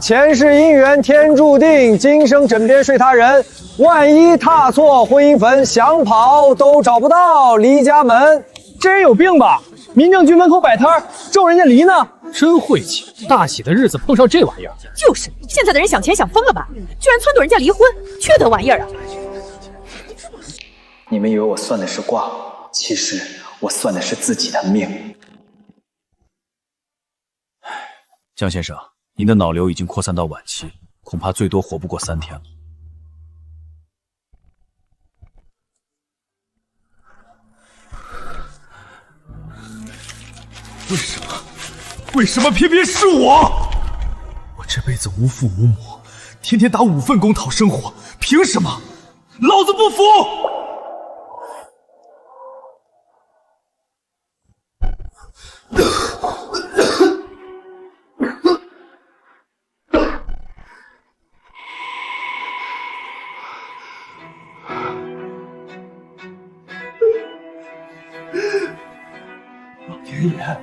前世姻缘天注定，今生枕边睡他人。万一踏错婚姻坟，想跑都找不到离家门。这人有病吧？民政局门口摆摊儿，咒人家离呢？真晦气！大喜的日子碰上这玩意儿。就是，现在的人想钱想疯了吧？居然撺掇人家离婚，缺德玩意儿啊！你们以为我算的是卦，其实我算的是自己的命。江先生，您的脑瘤已经扩散到晚期，恐怕最多活不过3天了。为什么偏偏是我？我这辈子无父无母，天天打5份工讨生活，凭什么？老子不服！老天爷！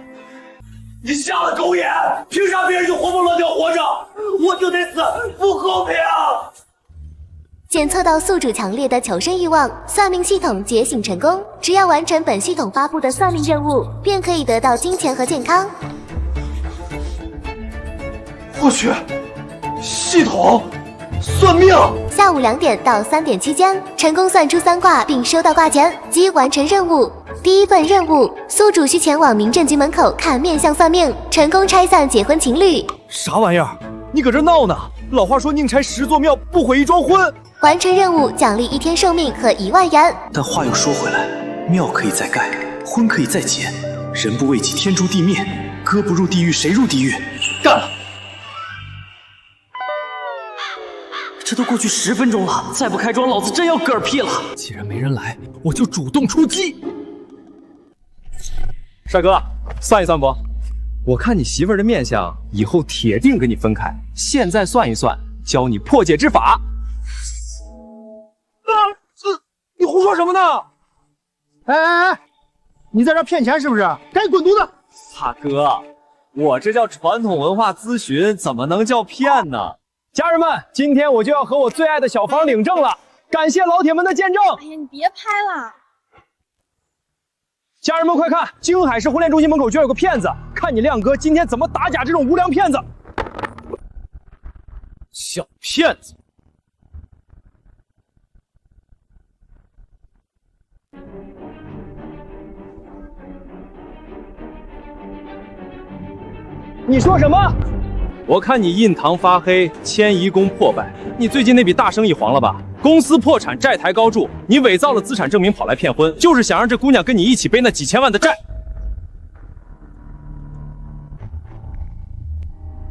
你瞎了狗眼！凭啥别人就活蹦乱跳活着，我就得死？不公平！检测到宿主强烈的求生欲望，算命系统觉醒成功。只要完成本系统发布的算命任务，便可以得到金钱和健康。我去，系统算命！下午2点到3点期间，成功算出3卦并收到卦钱，即完成任务。第1份任务，宿主需前往民政局门口看面相算命，成功拆散结婚情侣。啥玩意儿？你搁这闹呢？老话说宁拆10座庙，不毁1桩婚。完成任务奖励1天寿命和1万元。但话又说回来，庙可以再盖，婚可以再结，人不为己，天诛地灭。哥不入地狱，谁入地狱？干了！这都过去10分钟了，再不开庄，老子真要嗝屁了！既然没人来，我就主动出击。帅哥，算一算不？我看你媳妇儿的面相，以后铁定跟你分开。现在算一算，教你破解之法。你胡说什么呢？哎，你在这骗钱是不是？赶紧滚犊子！大哥，我这叫传统文化咨询，怎么能叫骗呢？家人们，今天我就要和我最爱的小芳领证了，感谢老铁们的见证。哎呀，你别拍了！家人们快看，京海市婚恋中心门口居然有个骗子，看你亮哥今天怎么打假这种无良骗子！小骗子！你说什么？我看你印堂发黑，迁移宫破败，你最近那笔大生意黄了吧？公司破产，债台高筑，你伪造了资产证明跑来骗婚，就是想让这姑娘跟你一起背那几千万的债。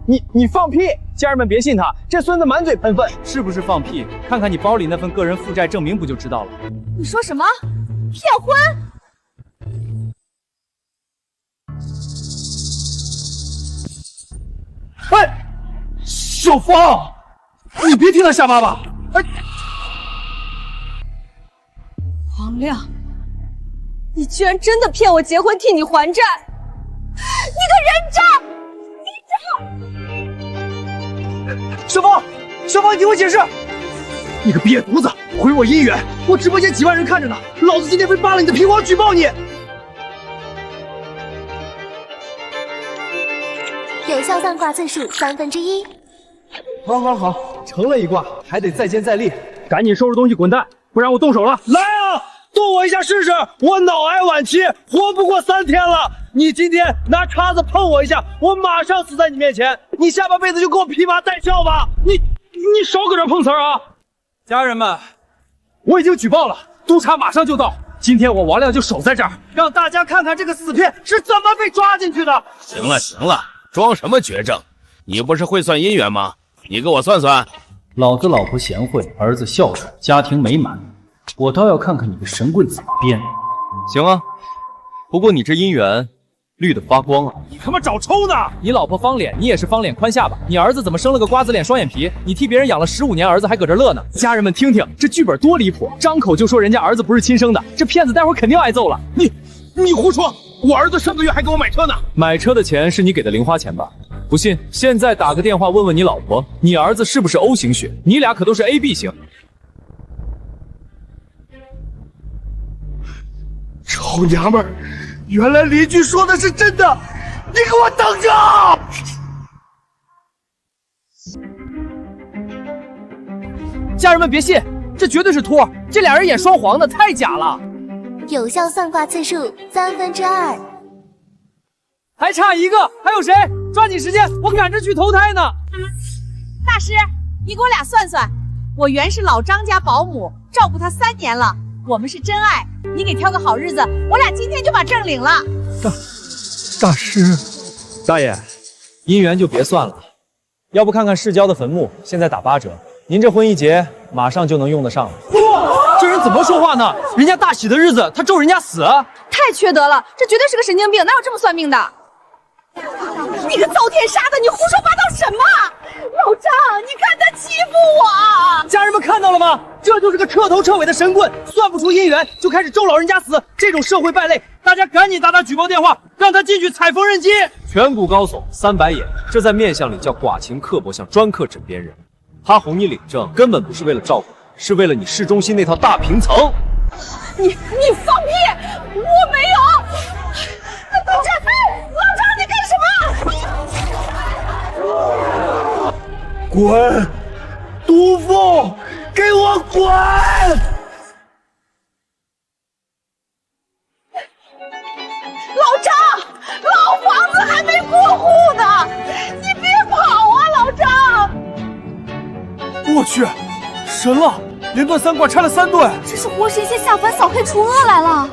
你放屁！家人们别信他，这孙子满嘴喷粪，是不是放屁？看看你包里那份个人负债证明不就知道了？你说什么？骗婚？哎，小芳，你别替他下巴吧！哎，王亮，你居然真的骗我结婚替你还债！你个人渣！小芳，你听我解释！你个瘪犊子，毁我姻缘！我直播间几万人看着呢，老子今天非扒了你的皮，我要举报你！有效算卦次数1/3。好，成了一卦，还得再接再厉，赶紧收拾东西滚蛋，不然我动手了。来啊，动我一下试试！我脑癌晚期，活不过3天了。你今天拿叉子碰我一下，我马上死在你面前。你下半辈子就给我披麻戴孝吧！你少搁这碰瓷儿啊！家人们，我已经举报了，督察马上就到。今天我王亮就守在这儿，让大家看看这个死骗是怎么被抓进去的。行了，装什么绝症？你不是会算姻缘吗？你给我算算。老子老婆贤惠，儿子孝顺，家庭美满，我倒要看看你个神棍怎么编。行啊，不过你这姻缘绿得发光啊！你他妈找抽呢！你老婆方脸，你也是方脸宽下巴。你儿子怎么生了个瓜子脸双眼皮？你替别人养了15年儿子，还搁这乐呢。家人们听听，这剧本多离谱！张口就说人家儿子不是亲生的，这骗子待会儿肯定挨揍了。你胡说！我儿子上个月还给我买车呢。买车的钱是你给的零花钱吧？不信，现在打个电话问问你老婆，你儿子是不是 O 型血？你俩可都是 AB 型。臭娘们儿，原来邻居说的是真的，你给我等着！家人们别信，这绝对是托，这俩人演双簧的，太假了。有效算卦次数2/3，还差一个，还有谁？抓紧时间，我赶着去投胎呢。大师，你给我俩算算，我原是老张家保姆，照顾他3年了，我们是真爱，你给挑个好日子，我俩今天就把证领了。大师，大爷，姻缘就别算了，要不看看世交的坟墓，现在打8折，您这婚一结，马上就能用得上了。这人怎么说话呢？人家大喜的日子，他咒人家死，太缺德了，这绝对是个神经病，哪有这么算命的？你个遭天杀的，你胡说八道什么？老张，你看他欺负我！家人们看到了吗？这就是个彻头彻尾的神棍，算不出姻缘就开始咒老人家死，这种社会败类，大家赶紧打举报电话，让他进去踩缝纫机。颧骨高耸，3白眼，这在面相里叫寡情刻薄，像专克枕边人。他哄你领证，根本不是为了照顾你，是为了你市中心那套大平层。你放屁！我没有！老张，你干什么？滚！毒妇，给我滚！老张，老房子还没过户呢，你别跑啊，老张！我去，神了！连断3卦拆了3对，这是活神仙下凡扫黑除恶来了。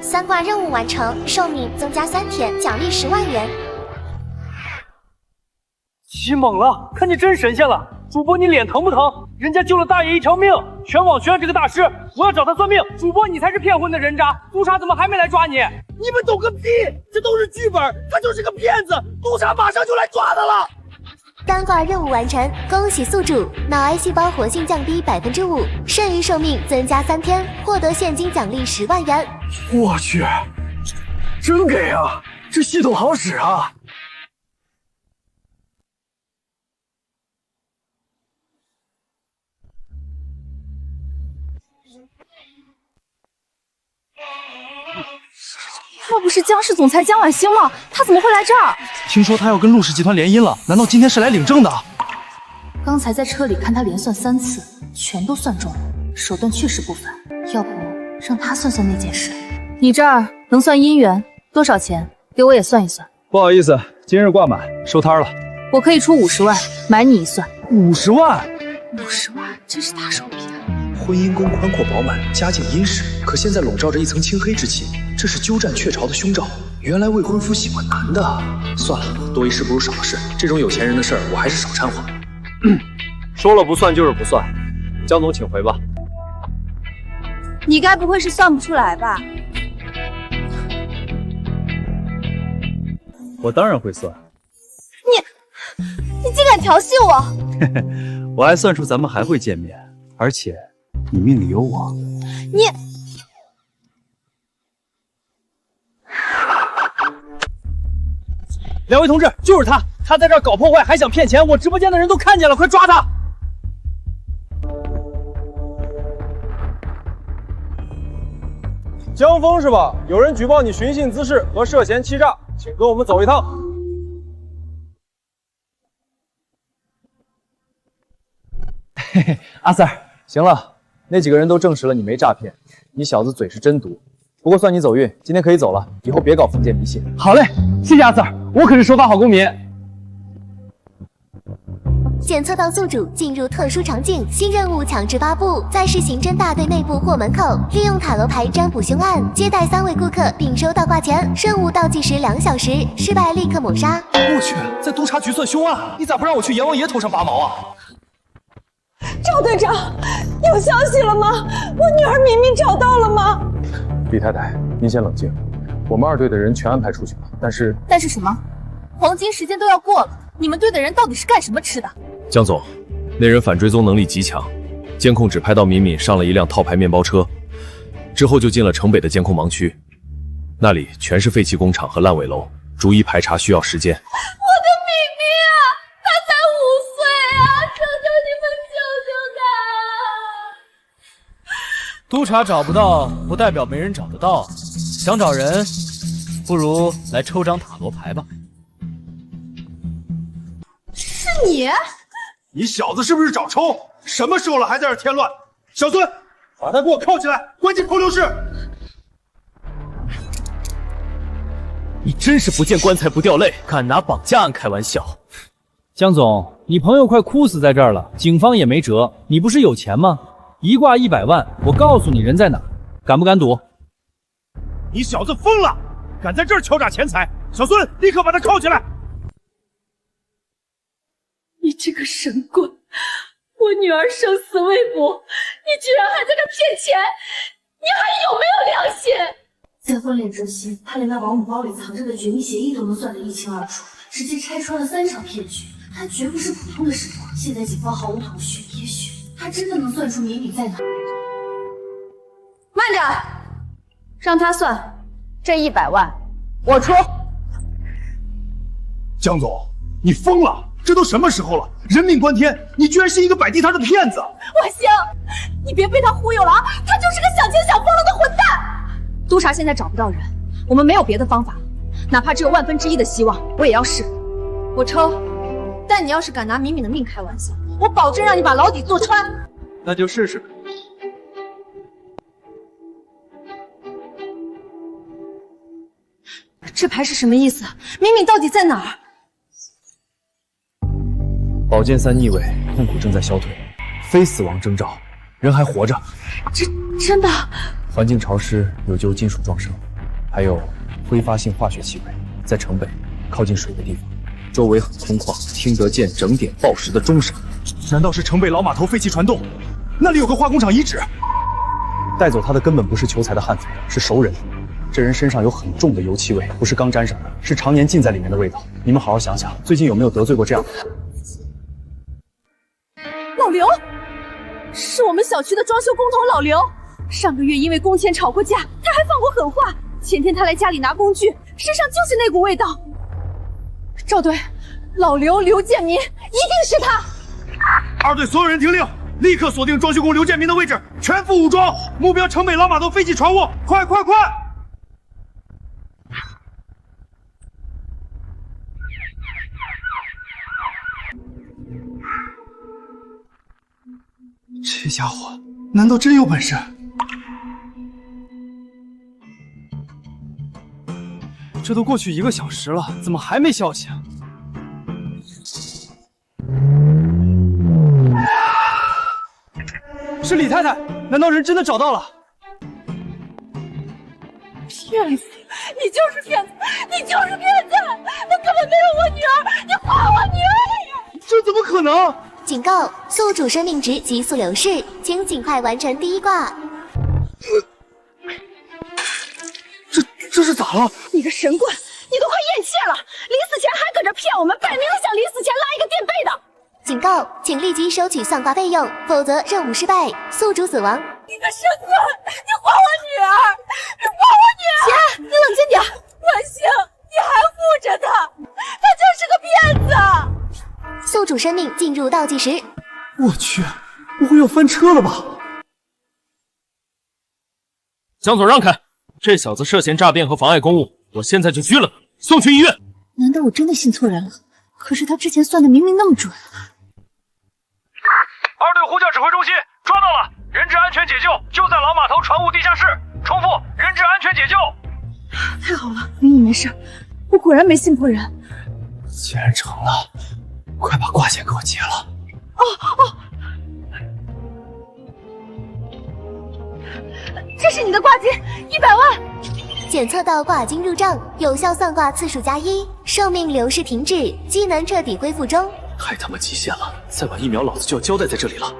3卦任务完成，寿命增加3天，奖励10万元。起猛了，看见真神仙了！主播你脸疼不疼？人家救了大爷一条命，全网宣这个大师，我要找他算命。主播你才是骗婚的人渣，督察怎么还没来抓你？你们懂个屁！这都是剧本，他就是个骗子，督察马上就来抓他了。3卦任务完成，恭喜宿主，脑癌细胞活性降低5%，剩余寿命增加3天，获得现金奖励10万元。我去，真给啊！这系统好使啊！那不是江氏总裁江晚星吗？他怎么会来这儿？听说他要跟陆氏集团联姻了，难道今天是来领证的？刚才在车里看他连算3次，全都算中了，手段确实不凡。要不让他算算那件事？你这儿能算姻缘，多少钱？给我也算一算。不好意思，今日挂满，收摊了。我可以出50万买你一算。50万？50万，真是大手笔啊！婚姻宫宽阔饱满，家境殷实，可现在笼罩着一层青黑之气，这是鸠占鹊巢的凶兆。原来未婚夫喜欢男的。算了，多一事不如少一事，这种有钱人的事儿我还是少掺和。说了不算就是不算，江总请回吧。你该不会是算不出来吧？我当然会算。你竟敢调戏我！我还算出咱们还会见面，而且你命里有我。你两位同志，就是他，他在这儿搞破坏，还想骗钱，我直播间的人都看见了，快抓他！江峰是吧？有人举报你寻衅滋事和涉嫌欺诈，请跟我们走一趟。嘿嘿，阿 Sir， 行了，那几个人都证实了你没诈骗，你小子嘴是真毒。不过算你走运，今天可以走了，以后别搞封建迷信。好嘞，谢谢阿 Sir， 我可是守法好公民。检测到宿主进入特殊场景，新任务强制发布，在市刑侦大队内部或门口，利用塔罗牌占卜凶案，接待3位顾客并收到挂钱，任务倒计时2小时，失败立刻抹杀。我去，在督察局算凶案，你咋不让我去阎王爷头上拔毛啊？赵队长，有消息了吗？我女儿明明找到了吗？李太太，您先冷静，我们2队的人全安排出去了，但是什么？黄金时间都要过了，你们队的人到底是干什么吃的？江总，那人反追踪能力极强，监控只拍到敏敏上了一辆套牌面包车，之后就进了城北的监控盲区。那里全是废弃工厂和烂尾楼，逐一排查需要时间。我的明明啊，他才5岁啊！求求你们救救他！督察找不到，不代表没人找得到。想找人，不如来抽张塔罗牌吧。是你？你小子是不是找抽？什么时候了还在这添乱？小孙，把他给我铐起来，关进扣留室。你真是不见棺材不掉泪，敢拿绑架案开玩笑！江总，你朋友快哭死在这儿了，警方也没辙。你不是有钱吗？一挂100万，我告诉你人在哪，敢不敢赌？你小子疯了，敢在这儿敲诈钱财！小孙，立刻把他铐起来！你这个神棍！我女儿生死未卜，你居然还在这骗钱，你还有没有良心？在婚恋之夕，他连那保姆包里藏着的绝密协议都能算得一清二楚，直接拆穿了3场骗局。他绝不是普通的神棍，现在警方毫无头绪，也许他真的能算出谜底在哪。慢点，让他算，这100万我出。江总，你疯了！这都什么时候了，人命关天，你居然是一个摆地摊的骗子！万星，你别被他忽悠了啊！他就是个想钱想疯了的混蛋。督察现在找不到人，我们没有别的方法，哪怕只有1/1000的希望，我也要试。我抽，但你要是敢拿敏敏的命开玩笑，我保证让你把牢底坐穿。那就试试。这牌是什么意思？敏敏到底在哪儿？宝剑3逆位，痛苦正在消退，非死亡征兆，人还活着。真的？环境潮湿，有旧金属撞伤，还有挥发性化学气味，在城北靠近水的地方，周围很空旷，听得见整点报时的钟声。难道是城北老码头废弃船洞？那里有个化工厂遗址。带走他的根本不是求财的悍匪，是熟人。这人身上有很重的油漆味，不是刚沾上的，是常年浸在里面的味道。你们好好想想，最近有没有得罪过这样的人？老刘，是我们小区的装修工头老刘。上个月因为工钱吵过架，他还放过狠话。前天他来家里拿工具，身上就是那股味道。赵队，老刘刘建民，一定是他。2队所有人听令，立刻锁定装修工刘建民的位置，全副武装，目标城北老码头废弃船坞，快快快！这家伙难道真有本事？这都过去1个小时了，怎么还没消息啊？是李太太，难道人真的找到了？骗子！你就是骗子！你就是骗子！他根本没有我女儿！你还我女儿！这怎么可能？警告：宿主生命值急速流逝，请尽快完成第1卦。这是咋了？你个神棍，你都快咽气了！临死前还搁这骗我们，摆明了想临死前拉一个垫背的。警告：请立即收取算卦费用，否则任务失败，宿主死亡。你个神棍，你还我女儿！你还我女儿！姐，你冷静点。万星，你还护着他，他就是个骗子。宿主生命进入倒计时。我去，不会要翻车了吧？江总让开！这小子涉嫌诈骗和妨碍公务，我现在就拘了他，送去医院。难道我真的信错人了？可是他之前算的明明那么准。2队呼叫指挥中心，抓到了，人质安全解救，就在老码头船坞地下室。重复，人质安全解救。太好了，明明没事，我果然没信错人。既然成了，快把挂件给我结了。这是你的挂金，100万。检测到挂金入账，有效算卦次数+1，寿命流逝停止，机能彻底恢复中。太他妈极限了！再晚1秒，老子就要交代在这里了。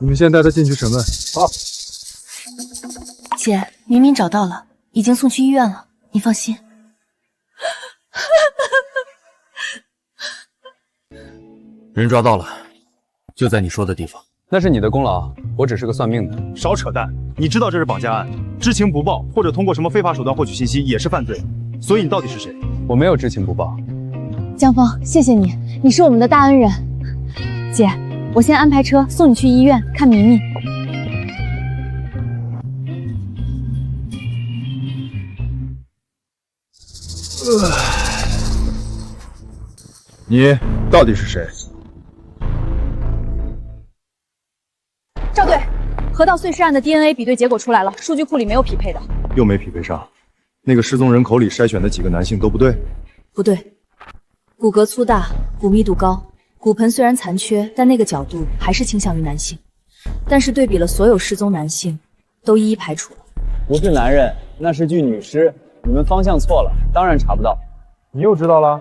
你们先带他进去审问。好。姐，明明找到了，已经送去医院了，你放心。人抓到了，就在你说的地方。那是你的功劳，我只是个算命的。少扯淡！你知道这是绑架案，知情不报或者通过什么非法手段获取信息也是犯罪。所以你到底是谁？我没有知情不报。江峰，谢谢你，你是我们的大恩人。姐，我先安排车送你去医院看明明。你到底是谁？赵队，河道碎尸案的 DNA 比对结果出来了，数据库里没有匹配的。又没匹配上。那个失踪人口里筛选的几个男性都不对。不对，骨骼粗大，骨密度高，骨盆虽然残缺，但那个角度还是倾向于男性。但是对比了所有失踪男性，都一一排除了。不是男人，那是具女尸，你们方向错了，当然查不到。你又知道了？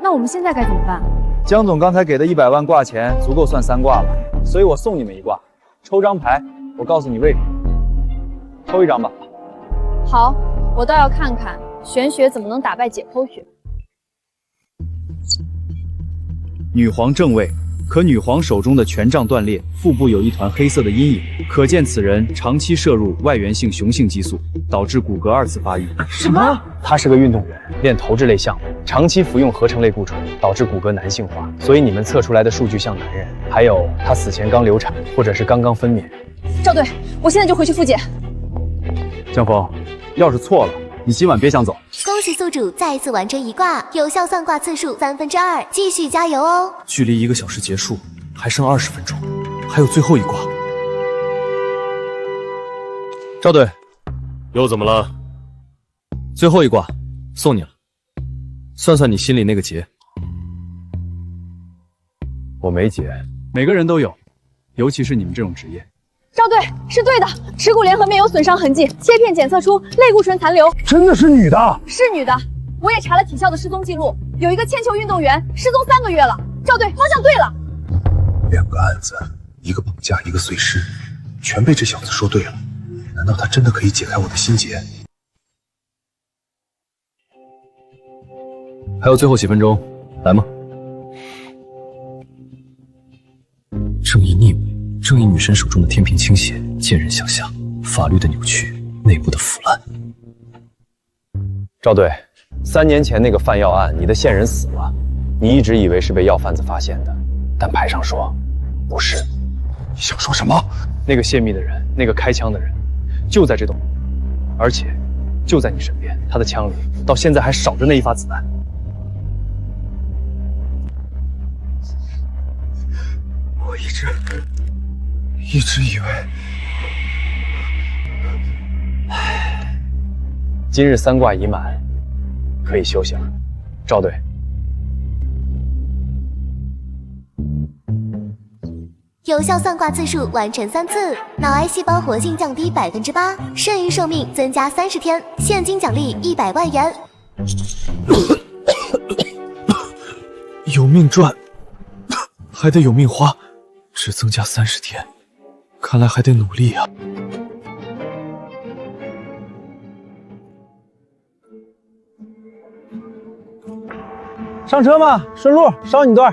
那我们现在该怎么办？江总刚才给的100万挂钱足够算3挂了，所以我送你们一挂，抽张牌，我告诉你为什么。抽一张吧。好，我倒要看看玄学怎么能打败解剖学。女皇正位，可女皇手中的权杖断裂，腹部有一团黑色的阴影，可见此人长期摄入外源性雄性激素，导致骨骼2次发育。什么？他是个运动员，练投掷类项目，长期服用合成类固醇，导致骨骼男性化，所以你们测出来的数据像男人。还有，他死前刚流产，或者是刚刚分娩。赵队，我现在就回去复检。江峰，要是错了，你今晚别想走。恭喜宿主再次完成一卦，有效算卦次数2/3，继续加油哦！距离1个小时结束还剩20分钟，还有最后一卦。赵队，又怎么了？最后一卦，送你了。算算你心里那个结。我没结，每个人都有，尤其是你们这种职业。赵队是对的，耻骨联合面有损伤痕迹，切片检测出类固醇残留。真的是女的？是女的，我也查了体校的失踪记录，有一个铅球运动员失踪3个月了。赵队，方向对了。2个案子，一个绑架，一个碎尸，全被这小子说对了。难道他真的可以解开我的心结？还有最后几分钟，来吗？正义逆位，正义女神手中的天平倾斜，见人想象，法律的扭曲，内部的腐烂。赵队，3年前那个贩药案，你的线人死了，你一直以为是被药贩子发现的，但牌上说不是。你想说什么？那个泄密的人，那个开枪的人，就在这栋，而且就在你身边，他的枪里到现在还少着那1发子弹。我一直以为，今日3卦已满，可以休息了。赵队，有效算卦次数完成3次，脑癌细胞活性降低8%，剩余寿命增加30天，现金奖励100万元。有命赚，还得有命花，只增加30天，看来还得努力啊。上车嘛，顺路捎你段。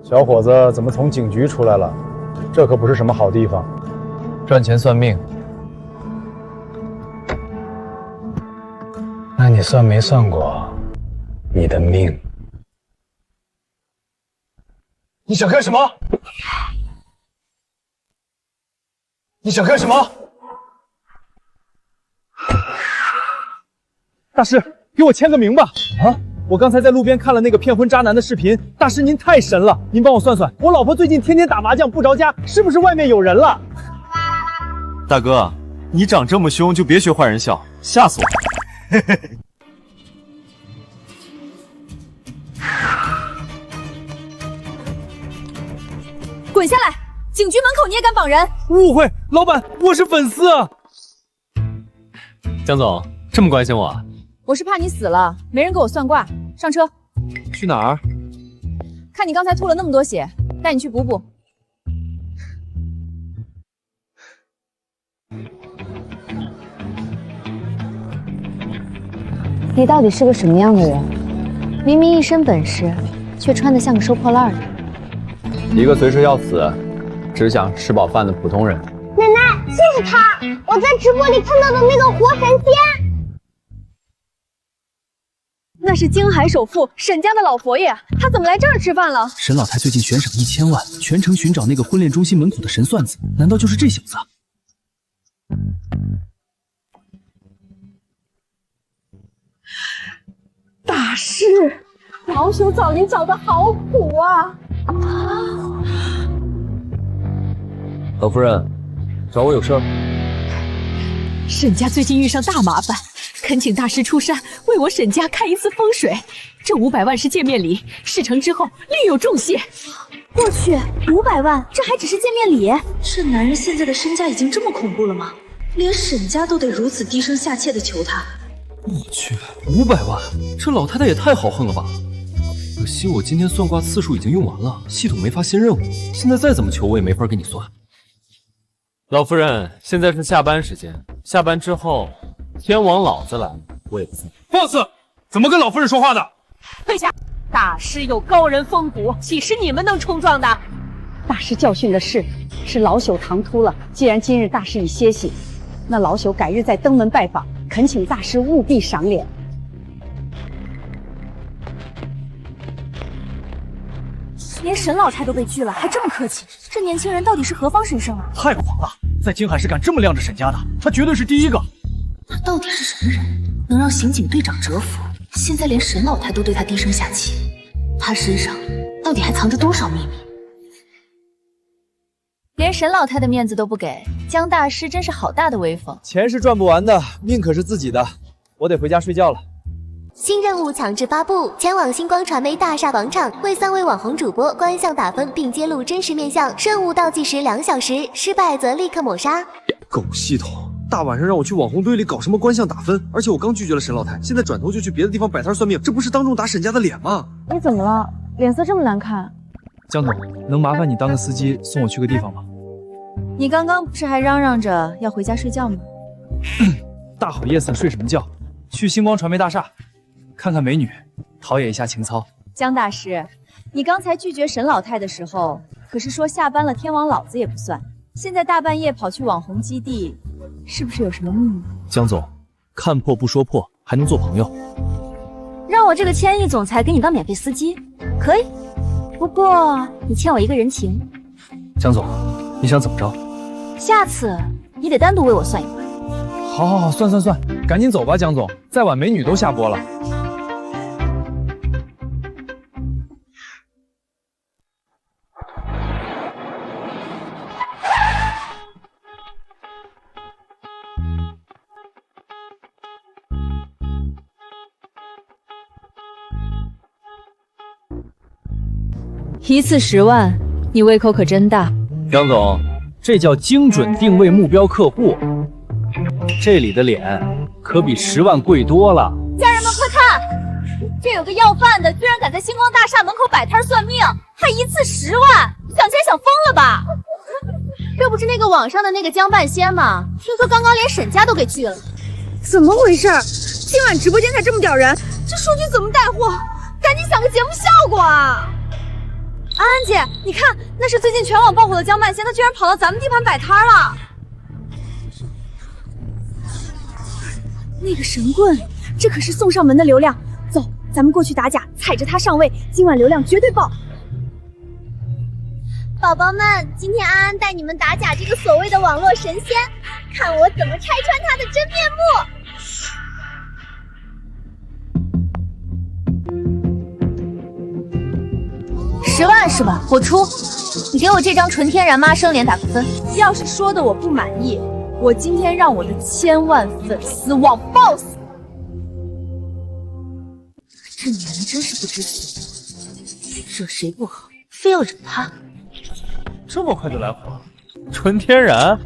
小伙子怎么从警局出来了？这可不是什么好地方。赚钱算命，那你算没算过你的命？你想干什么？你想干什么？大师，给我签个名吧！啊！我刚才在路边看了那个骗婚渣男的视频，大师您太神了，您帮我算算，我老婆最近天天打麻将不着家，是不是外面有人了？大哥，你长这么凶，就别学坏人笑，吓死我！嘿嘿嘿。滚下来！警局门口你也敢绑人？误会，老板，我是粉丝啊。江总这么关心我啊？我是怕你死了，没人给我算卦。上车。去哪儿？看你刚才吐了那么多血，带你去补补。你到底是个什么样的人？明明一身本事，却穿得像个收破烂的。一个随时要死，只想吃饱饭的普通人。奶奶，就是他！我在直播里看到的那个活神仙。那是京海首富沈家的老佛爷，他怎么来这儿吃饭了？沈老太最近悬赏1000万，全程寻找那个婚恋中心门口的神算子，难道就是这小子？大师，老朽找您找的好苦啊！老夫人，找我有事儿？沈家最近遇上大麻烦，恳请大师出山为我沈家看一次风水。这500万是见面礼，事成之后另有重谢。我去，500万，这还只是见面礼？这男人现在的身价已经这么恐怖了吗？连沈家都得如此低声下气的求他。我去，500万，这老太太也太豪横了吧！可惜我今天算卦次数已经用完了，系统没发新任务，现在再怎么求我也没法给你算。老夫人，现在是下班时间，下班之后，天王老子来，我也不算。放肆！怎么跟老夫人说话的？陛下，大师有高人风骨，岂是你们能冲撞的？大师教训的是老朽唐突了。既然今日大师已歇息，那老朽改日再登门拜访，恳请大师务必赏脸。连沈老太都被拒了，还这么客气，这年轻人到底是何方神圣啊？太狂了，在京海市敢这么晾着沈家的，他绝对是第一个。他到底是什么人，能让刑警队长折服？现在连沈老太都对他低声下气，他身上到底还藏着多少秘密？连沈老太的面子都不给，江大师真是好大的威风。钱是赚不完的，命可是自己的，我得回家睡觉了。新任务强制发布，前往星光传媒大厦广场，为3位网红主播观相打分并揭露真实面相，任务倒计时2小时，失败则立刻抹杀。狗系统，大晚上让我去网红堆里搞什么观相打分？而且我刚拒绝了沈老太，现在转头就去别的地方摆摊算命，这不是当众打沈家的脸吗？你怎么了？脸色这么难看？江总，能麻烦你当个司机送我去个地方吗？你刚刚不是还嚷嚷着要回家睡觉吗？大好夜色睡什么觉？去星光传媒大厦看看美女，陶冶一下情操。江大师，你刚才拒绝沈老太的时候，可是说下班了天王老子也不算。现在大半夜跑去网红基地，是不是有什么秘密？江总，看破不说破，还能做朋友。让我这个千亿总裁给你当免费司机，可以。不过你欠我一个人情。江总，你想怎么着？下次你得单独为我算一卦。好，算，赶紧走吧，江总，再晚美女都下播了。一次10万，你胃口可真大。江总，这叫精准定位目标客户。这里的脸可比10万贵多了。家人们快看，这有个要饭的，居然敢在星光大厦门口摆摊算命，还一次10万，想钱想疯了吧？这不是那个网上的那个江半仙吗？听说刚刚连沈家都给拒了。怎么回事？今晚直播间才这么点人，这数据怎么带货？赶紧想个节目效果啊！安安姐，你看，那是最近全网爆火的江半仙，他居然跑到咱们地盘摆摊了。那个神棍，这可是送上门的流量。走，咱们过去打假，踩着他上位，今晚流量绝对爆。宝宝们，今天安安带你们打假这个所谓的网络神仙，看我怎么拆穿他的真面目。10万是吧？我出。你给我这张纯天然妈生脸打个分。要是说的我不满意，我今天让我的1000万粉丝网爆死！这女人真是不知死，惹谁不好，非要惹她。这么快就来火？纯天然，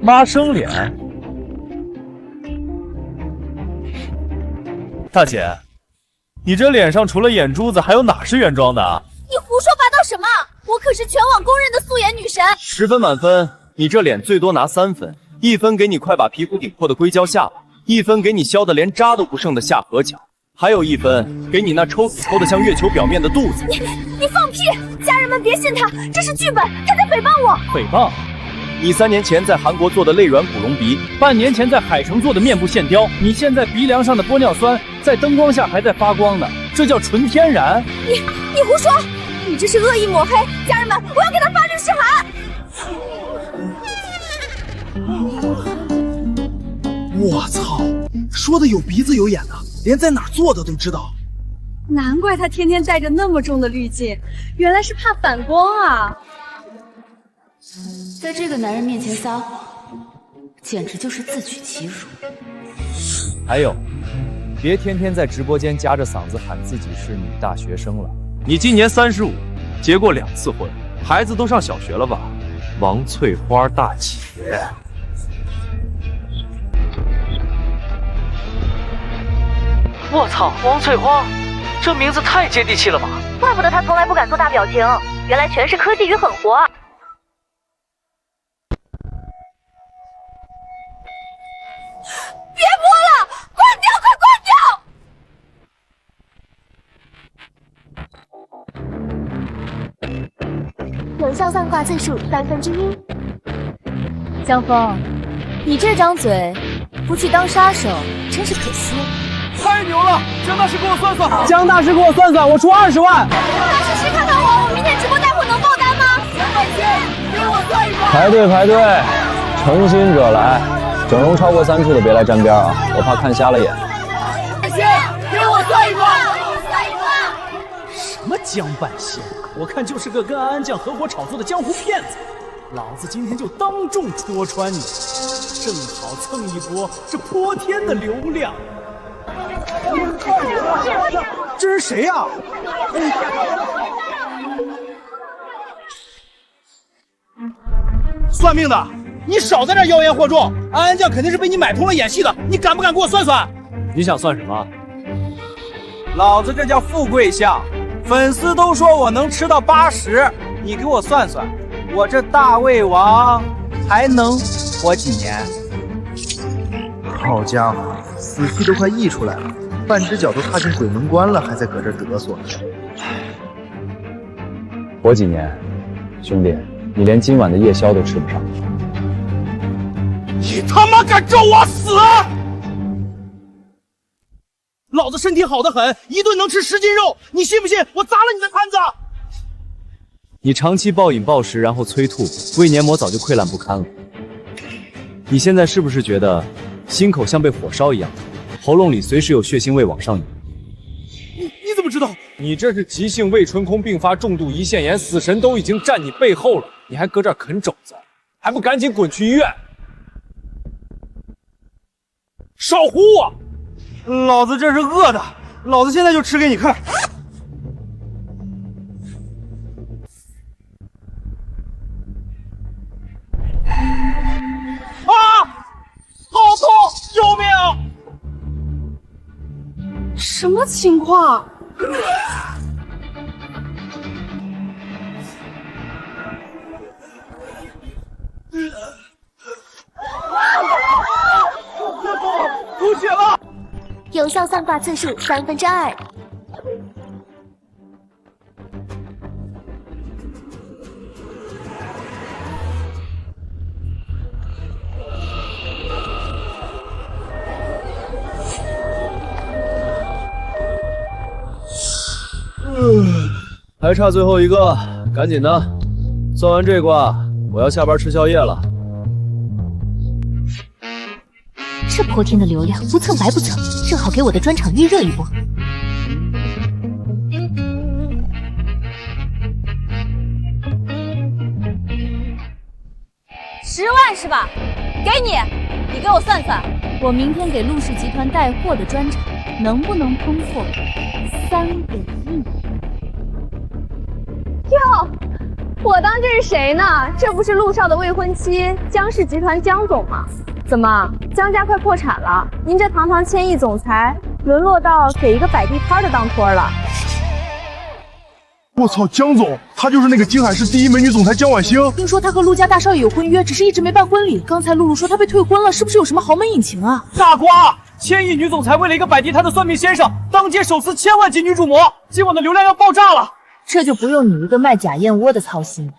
妈生脸。大姐，你这脸上除了眼珠子，还有哪是原装的？你胡说八道什么？我可是全网公认的素颜女神。10分满分，你这脸最多拿3分，1分给你快把皮肤顶破的硅胶下巴1分给你削的连渣都不剩的下颌角，还有1分给你那抽死抽的像月球表面的肚子。你放屁！家人们别信他，这是剧本，他在诽谤我。诽谤？你3年前在韩国做的肋软骨隆鼻，半年前在海城做的面部线雕，你现在鼻梁上的玻尿酸在灯光下还在发光呢，这叫纯天然。你胡说！你这是恶意抹黑！家人们，我要给他发律师函。我操，说的有鼻子有眼的，连在哪儿做的都知道。难怪他天天带着那么重的滤镜，原来是怕反光啊！在这个男人面前撒谎，简直就是自取其辱。还有，别天天在直播间夹着嗓子喊自己是女大学生了。你今年35，结过2次婚，孩子都上小学了吧？王翠花大姐。我操，王翠花，这名字太接地气了吧！怪不得他从来不敢做大表情，原来全是科技与狠活。别播了，关掉，快关掉！有效算卦次数1/3。江峰，你这张嘴不去当杀手，真是可惜。太牛了！江大师给我算算，江大师给我算算，我出20万。大师谁看看我明天直播带货能爆单吗？给我算一个。排队，诚心者来，整容超过3处的别来沾边啊，我怕看瞎了眼。给我算一卦。什么江半仙？我看就是个跟安安酱合伙炒作的江湖骗子。老子今天就当众戳穿你，正好蹭一波这泼天的流量。这是谁呀？算命的，你少在这妖言惑众！安安酱肯定是被你买通了演戏的，你敢不敢给我算算？你想算什么？老子这叫富贵相，粉丝都说我能吃到80，你给我算算，我这大胃王还能活几年？好家伙，死气都快溢出来了，半只脚都踏进鬼门关了，还在搁这嘚瑟。活几年，兄弟，你连今晚的夜宵都吃不上。你他妈敢咒我死！老子身体好得很，一顿能吃10斤肉，你信不信我砸了你的摊子？你长期暴饮暴食，然后催吐，胃黏膜早就溃烂不堪了。你现在是不是觉得心口像被火烧一样，喉咙里随时有血腥味往上涌？你怎么知道？你这是急性胃穿空并发重度胰腺炎，死神都已经站你背后了，你还搁这啃肘子，还不赶紧滚去医院？少唬我！老子这是饿的，老子现在就吃给你看。啊！好痛！救命！什么情况？吐血了！有效算卦次数2/3。还差最后一个，赶紧的！算完这卦，我要下班吃宵夜了。这泼天的流量，不蹭白不蹭，正好给我的专场预热一波。10万是吧？给你，你给我算算，我明天给陆氏集团带货的专场能不能通货3个亿？哟，我当这是谁呢？这不是陆少的未婚妻江氏集团江总吗？怎么，江家快破产了？您这堂堂千亿总裁，沦落到给一个摆地摊的当托了？我操，江总，她就是那个京海市第1美女总裁江婉星。听说她和陆家大少爷有婚约，只是一直没办婚礼。刚才露露说她被退婚了，是不是有什么豪门隐情啊？大瓜，千亿女总裁为了一个摆地摊的算命先生，当街手撕1000万级女主模，今晚的流量要爆炸了。这就不用你一个卖假燕窝的操心了。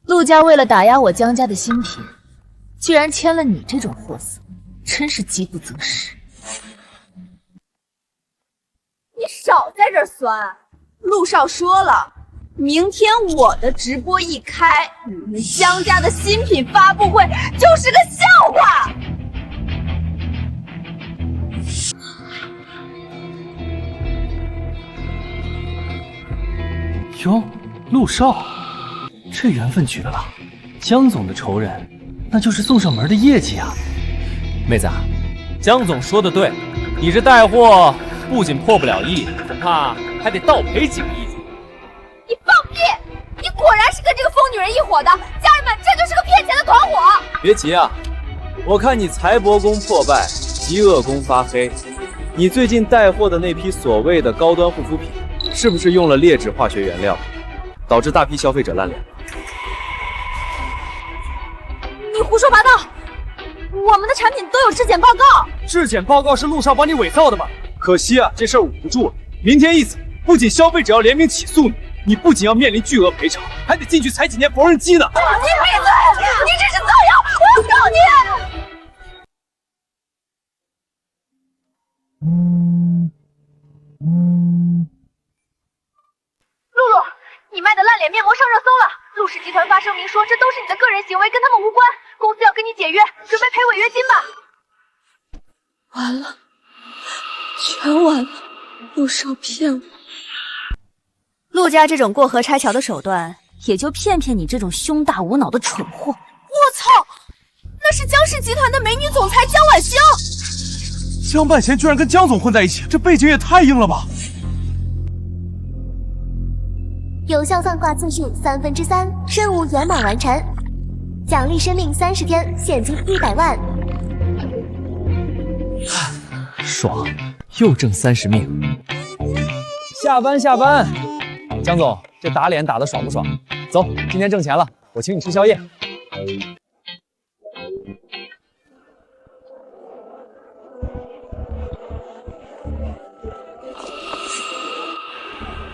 陆家为了打压我江家的新品，居然签了你这种货色，真是饥不择食。你少在这儿酸！陆少说了，明天我的直播一开，你们江家的新品发布会就是个笑话。哟，陆少，这缘分绝了！江总的仇人，那就是送上门的业绩啊！妹子，江总说的对，你这带货不仅破不了亿，恐怕还得倒赔几个亿。你放屁！你果然是跟这个疯女人一伙的！家人们，这就是个骗钱的团伙！别急啊，我看你财帛宫破败，极恶宫发黑，你最近带货的那批所谓的高端护肤品，是不是用了劣质化学原料，导致大批消费者烂脸？你胡说八道！我们的产品都有质检报告。质检报告是陆少帮你伪造的吧？可惜啊，这事儿捂不住了。明天一早，不仅消费者要联名起诉你，你不仅要面临巨额赔偿，还得进去踩几年缝纫机呢。你闭嘴！你这是造谣！我要告你！露露，你卖的烂脸面膜上热搜了。陆氏集团发声明说，这都是你的个人行为，跟他们无关。公司要跟你解约，准备赔违约金吧。完了，全完了，陆少骗我。陆家这种过河拆桥的手段，也就骗骗你这种胸大无脑的蠢货。我操，那是江氏集团的美女总裁江婉星。江半贤居然跟江总混在一起，这背景也太硬了吧！有效算卦次数3/3，任务圆满完成，奖励生命30天，现金100万。爽，又挣30命。下班下班，江总，这打脸打得爽不爽？走，今天挣钱了，我请你吃宵夜。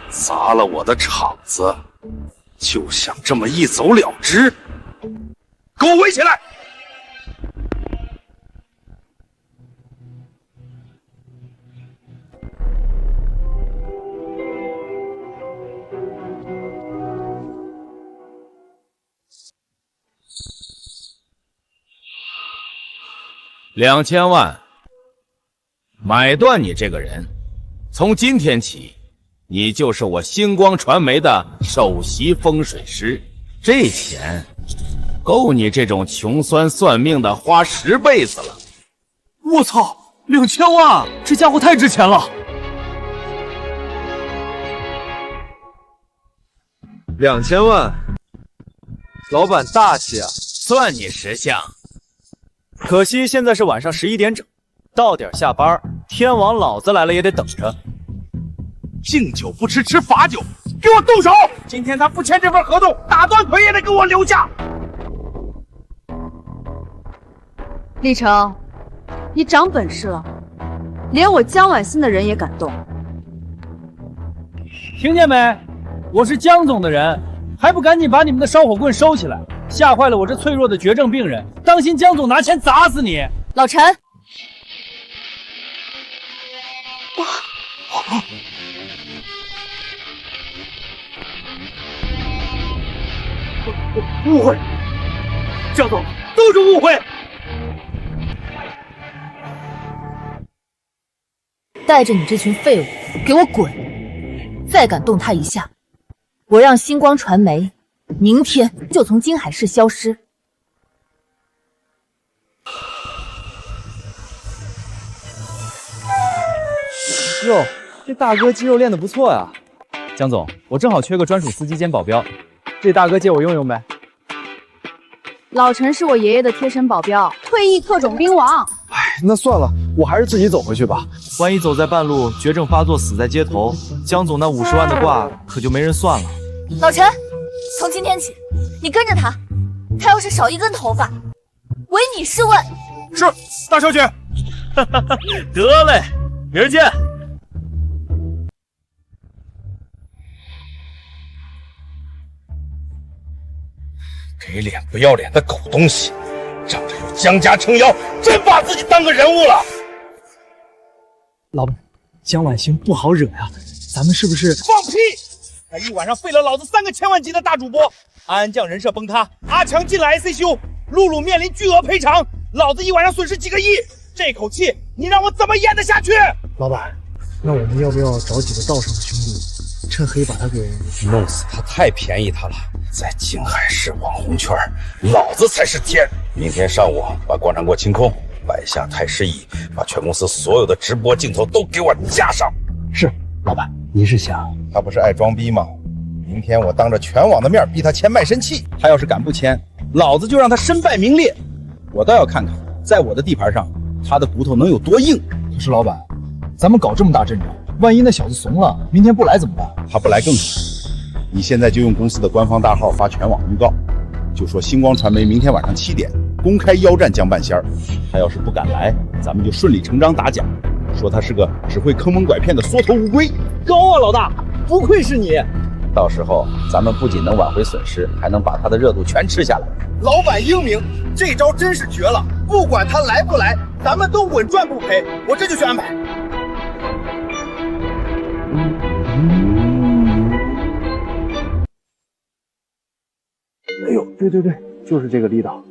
砸了我的场子，就想这么一走了之？给我围起来！2000万，买断你这个人。从今天起，你就是我星光传媒的首席风水师。这钱够你这种穷酸算命的花10辈子了。我操，2000万，这家伙太值钱了。2000万，老板大气啊！算你识相。可惜现在是晚上11点整，到点下班，天王老子来了也得等着。敬酒不吃吃罚酒，给我动手！今天他不签这份合同，打断腿也得给我留下。立成，你长本事了，连我江婉欣的人也敢动。听见没？我是江总的人，还不赶紧把你们的烧火棍收起来，吓坏了我这脆弱的绝症病人，当心江总拿钱砸死你！老陈，误会，江总都是误会。带着你这群废物给我滚！再敢动他一下，我让星光传媒明天就从金海市消失。哟，这大哥肌肉练得不错呀。江总，我正好缺个专属司机兼保镖，这大哥借我用用呗。老陈是我爷爷的贴身保镖，退役特种兵王。哎，那算了，我还是自己走回去吧。万一走在半路绝症发作死在街头，江总那50万的卦可就没人算了。老陈，从今天起，你跟着他，他要是少一根头发，唯你是问。是，大小姐。得嘞，明儿见。给脸不要脸的狗东西，仗着有江家撑腰，真把自己当个人物了。老板，江晚星不好惹呀，咱们是不是？放屁！他一晚上废了老子3个千万级的大主播，安安酱人设崩塌，阿强进了 ICU， 露露面临巨额赔偿，老子一晚上损失几个亿，这口气你让我怎么咽得下去？老板，那我们要不要找几个道上的兄弟，趁黑把他给弄死他？太便宜他了，在京海市网红圈，老子才是天。明天上午把广场给我清空，摆下太师椅，把全公司所有的直播镜头都给我架上。是，老板，您是想？他不是爱装逼吗？明天我当着全网的面逼他签卖身契，他要是敢不签，老子就让他身败名裂。我倒要看看，在我的地盘上，他的骨头能有多硬。可是老板，咱们搞这么大阵仗，万一那小子怂了，明天不来怎么办？他不来更惨。你现在就用公司的官方大号发全网预告，就说星光传媒明天晚上7点公开邀战江半仙儿。他要是不敢来，咱们就顺理成章打假，说他是个只会坑蒙拐骗的缩头乌龟。高啊，老大，不愧是你。到时候咱们不仅能挽回损失，还能把他的热度全吃下来。老板英明，这招真是绝了！不管他来不来，咱们都稳赚不赔。我这就去安排。哎呦，对，就是这个力道，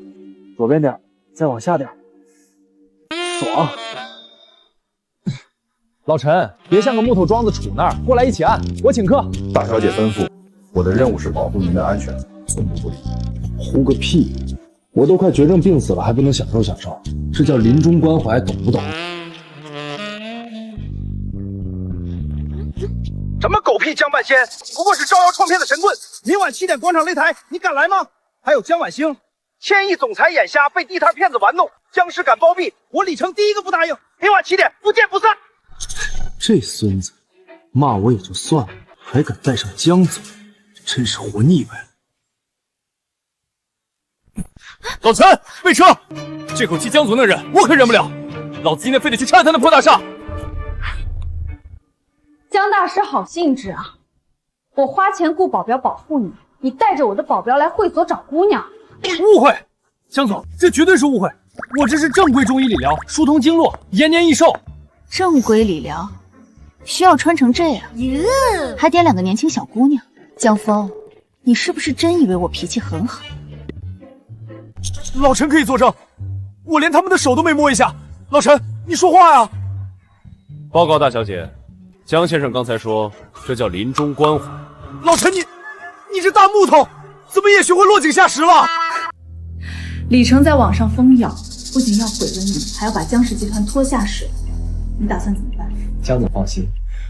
左边点，再往下点，爽。老陈，别像个木头桩子杵那儿，过来一起按，我请客。大小姐吩咐，我的任务是保护您的安全，寸步不离。胡个屁！我都快绝症病死了，还不能享受享受，这叫临终关怀，懂不懂？什么狗屁江半仙，不过是招摇撞骗的神棍。明晚7点广场擂台，你敢来吗？还有江晚星，1000亿总裁眼瞎，被地摊骗子玩弄，僵尸敢包庇，我李成第一个不答应。明晚7点，不见不散。这孙子骂我也就算了，还敢带上江总，真是活腻歪了。老陈，备车！这口气江总那忍，我可忍不了。老子今天非得去拆他那破大厦。江大师好兴致啊！我花钱雇保镖保护你，你带着我的保镖来会所找姑娘。误会，江总，这绝对是误会。我这是正规中医理疗，疏通经络，延年益寿。正规理疗需要穿成这样，还点2个年轻小姑娘。江峰，你是不是真以为我脾气很好？老陈可以作证，我连他们的手都没摸一下。老陈，你说话呀！报告大小姐，江先生刚才说这叫临终关怀。老陈，你这大木头怎么也学会落井下石了？李成在网上疯谣，不仅要毁了你，还要把江氏集团拖下水。你打算怎么办？江总放心，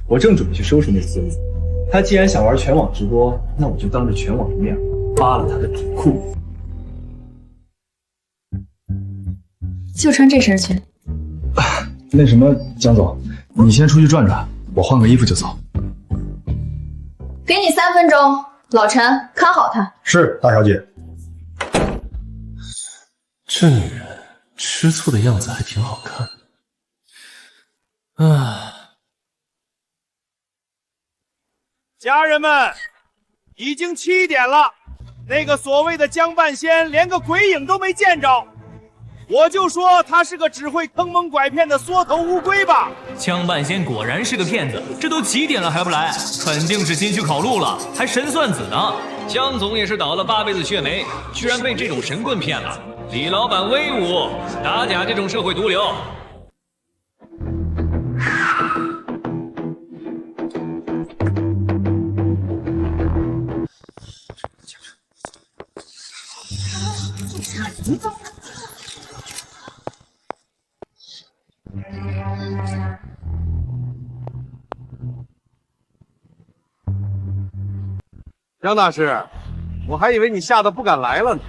我正准备去收拾那孙子。他既然想玩全网直播，那我就当着全网的面扒了他的底裤。就穿这身去。那什么，江总，你先出去转转，我换个衣服就走。给你3分钟，老陈看好他。是，大小姐。这女人吃醋的样子还挺好看。家人们，已经7点了，那个所谓的江半仙连个鬼影都没见着，我就说他是个只会坑蒙拐骗的缩头乌龟吧。江半仙果然是个骗子，这都几点了还不来，肯定是心虚考路了，还神算子呢。江总也是倒了8辈子血霉，居然被这种神棍骗了。李老板威武，打假这种社会毒瘤。江大师，我还以为你吓得不敢来了呢。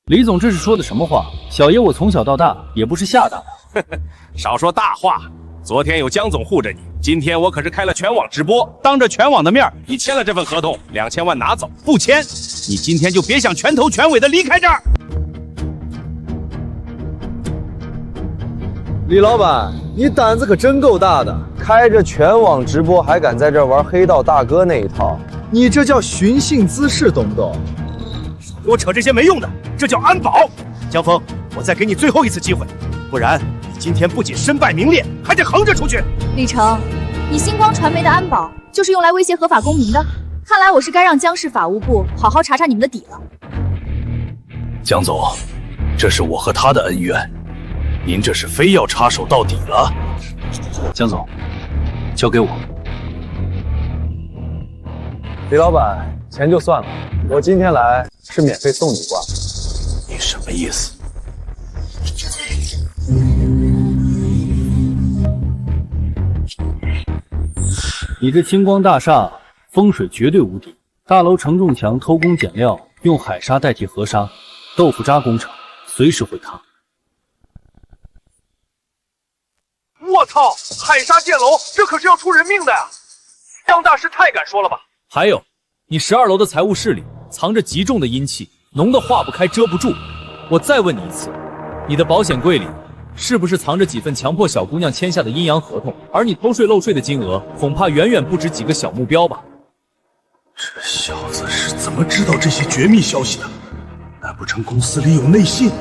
李总这是说的什么话？小爷我从小到大也不是吓大的。少说大话，昨天有江总护着你，今天我可是开了全网直播，当着全网的面，你签了这份合同，2000万拿走，不签，你今天就别想全头全尾的离开这儿。李老板，你胆子可真够大的，开着全网直播还敢在这玩黑道大哥那一套，你这叫寻衅滋事，懂不懂？给我扯这些没用的，这叫安保。江峰，我再给你最后一次机会，不然你今天不仅身败名裂，还得横着出去。李成，你星光传媒的安保就是用来威胁合法公民的，看来我是该让江市法务部好好查查你们的底了。江总，这是我和他的恩怨，您这是非要插手到底了。江总，交给我。李老板，钱就算了，我今天来是免费送你挂。你什么意思？你这星光大厦风水绝对无敌，大楼承重墙偷工减料，用海沙代替河沙，豆腐渣工程随时会塌。我操！海沙建楼，这可是要出人命的呀！江大师太敢说了吧？还有，你12楼的财务室里藏着极重的阴气，浓的化不开遮不住。我再问你一次，你的保险柜里是不是藏着几份强迫小姑娘签下的阴阳合同？而你偷税漏税的金额，恐怕远远不止几个小目标吧？这小子是怎么知道这些绝密消息的？难不成公司里有内信？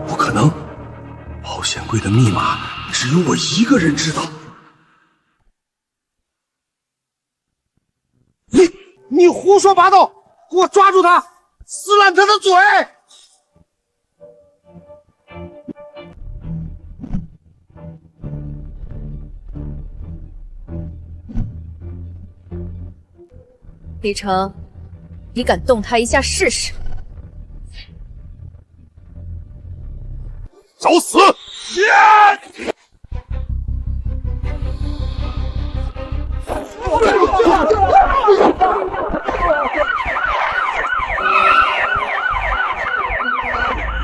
不可能，保险柜的密码只有我一个人知道。你胡说八道！给我抓住他，撕烂他的嘴！李成，你敢动他一下试试？找死！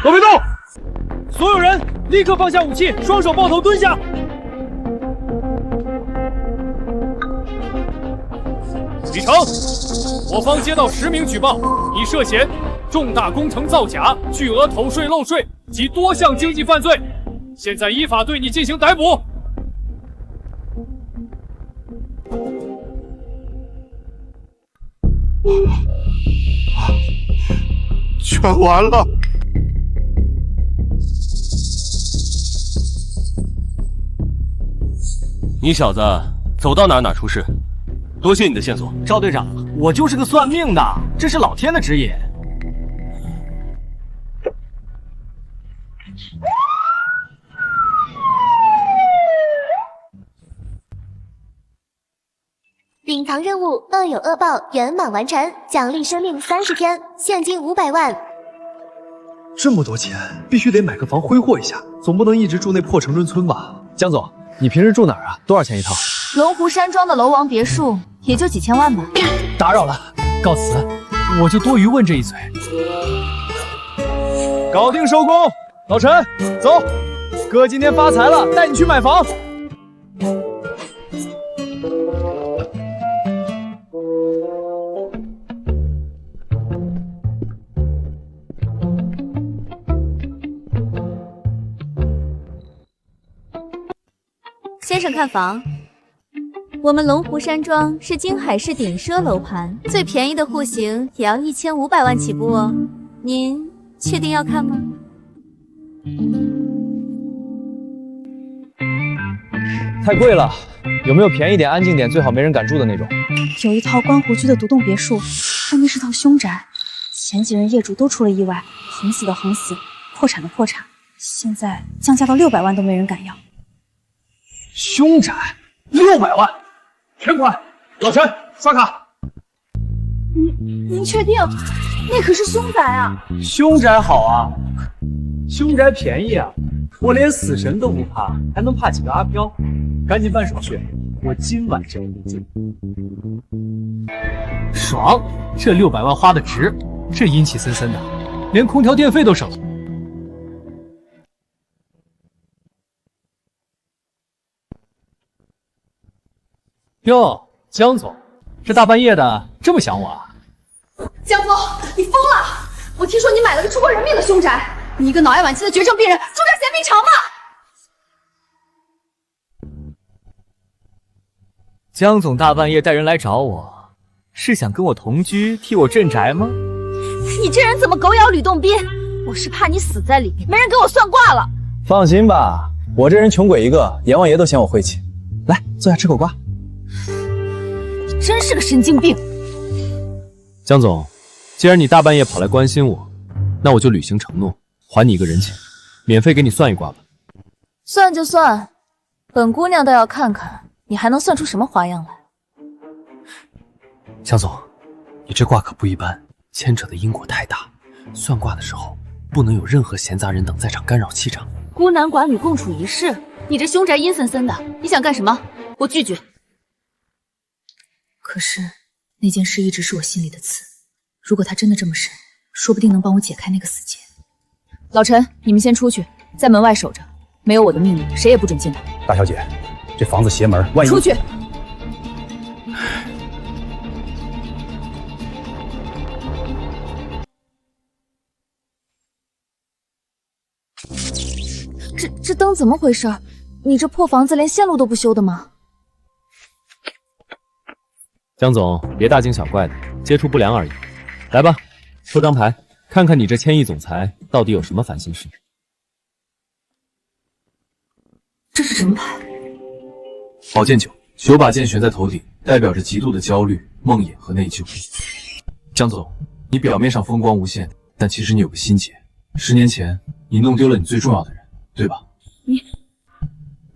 都别动！所有人立刻放下武器，双手抱头蹲下。李成，我方接到10名举报，你涉嫌重大工程造假、巨额偷税漏税及多项经济犯罪，现在依法对你进行逮捕。全完了！你小子走到哪出事，多谢你的线索。赵队长，我就是个算命的，这是老天的指引。隐藏任务恶有恶报圆满完成，奖励生命30天，现金500万。这么多钱，必须得买个房挥霍一下，总不能一直住那破城中村吧？江总，你平时住哪儿啊？多少钱一套？龙湖山庄的楼王别墅也就几千万吧。打扰了，告辞。我就多余问这一嘴。搞定收工，老陈，走，哥今天发财了，带你去买房。先生看房，我们龙湖山庄是京海市顶奢楼盘，最便宜的户型也要1500万起步哦。您确定要看吗？太贵了，有没有便宜点、安静点、最好没人敢住的那种？有一套观湖居的独栋别墅，外面是套凶宅，前几任业主都出了意外，横死的横死，破产的破产，现在降价到600万都没人敢要。凶宅600万，全款。老陈，刷卡。您确定？那可是凶宅啊！凶宅好啊，凶宅便宜啊，我连死神都不怕，还能怕几个阿飘？赶紧办手续，我今晚就入境。爽，这600万花的值，这阴气森森的，连空调电费都省了。哟，江总，这大半夜的这么想我啊？江峰，你疯了！我听说你买了个出过人命的凶宅，你一个脑癌晚期的绝症病人，住这嫌命长吗？江总大半夜带人来找我，是想跟我同居，替我镇宅吗？你这人怎么狗咬吕洞宾？我是怕你死在里面，没人给我算卦了。放心吧，我这人穷鬼一个，阎王爷都嫌我晦气。来，坐下吃口瓜。你真是个神经病。江总，既然你大半夜跑来关心我，那我就履行承诺，还你一个人情，免费给你算一卦吧。算就算，本姑娘倒要看看你还能算出什么花样来。江总，你这卦可不一般，牵扯的因果太大，算卦的时候不能有任何闲杂人等在场干扰气场。孤男寡女共处一室，你这凶宅阴森森的，你想干什么？我拒绝。可是那件事一直是我心里的刺，如果它真的这么神，说不定能帮我解开那个死结。老陈，你们先出去，在门外守着，没有我的命令，谁也不准进来。大小姐，这房子邪门，万一……出去！这灯怎么回事？你这破房子连线路都不修的吗？江总，别大惊小怪的，接触不良而已。来吧，抽张牌，看看你这千亿总裁到底有什么烦心事。这是什么牌？宝剑9，9把剑悬在头顶，代表着极度的焦虑、梦魇和内疚。江总，你表面上风光无限，但其实你有个心结。10年前，你弄丢了你最重要的人，对吧？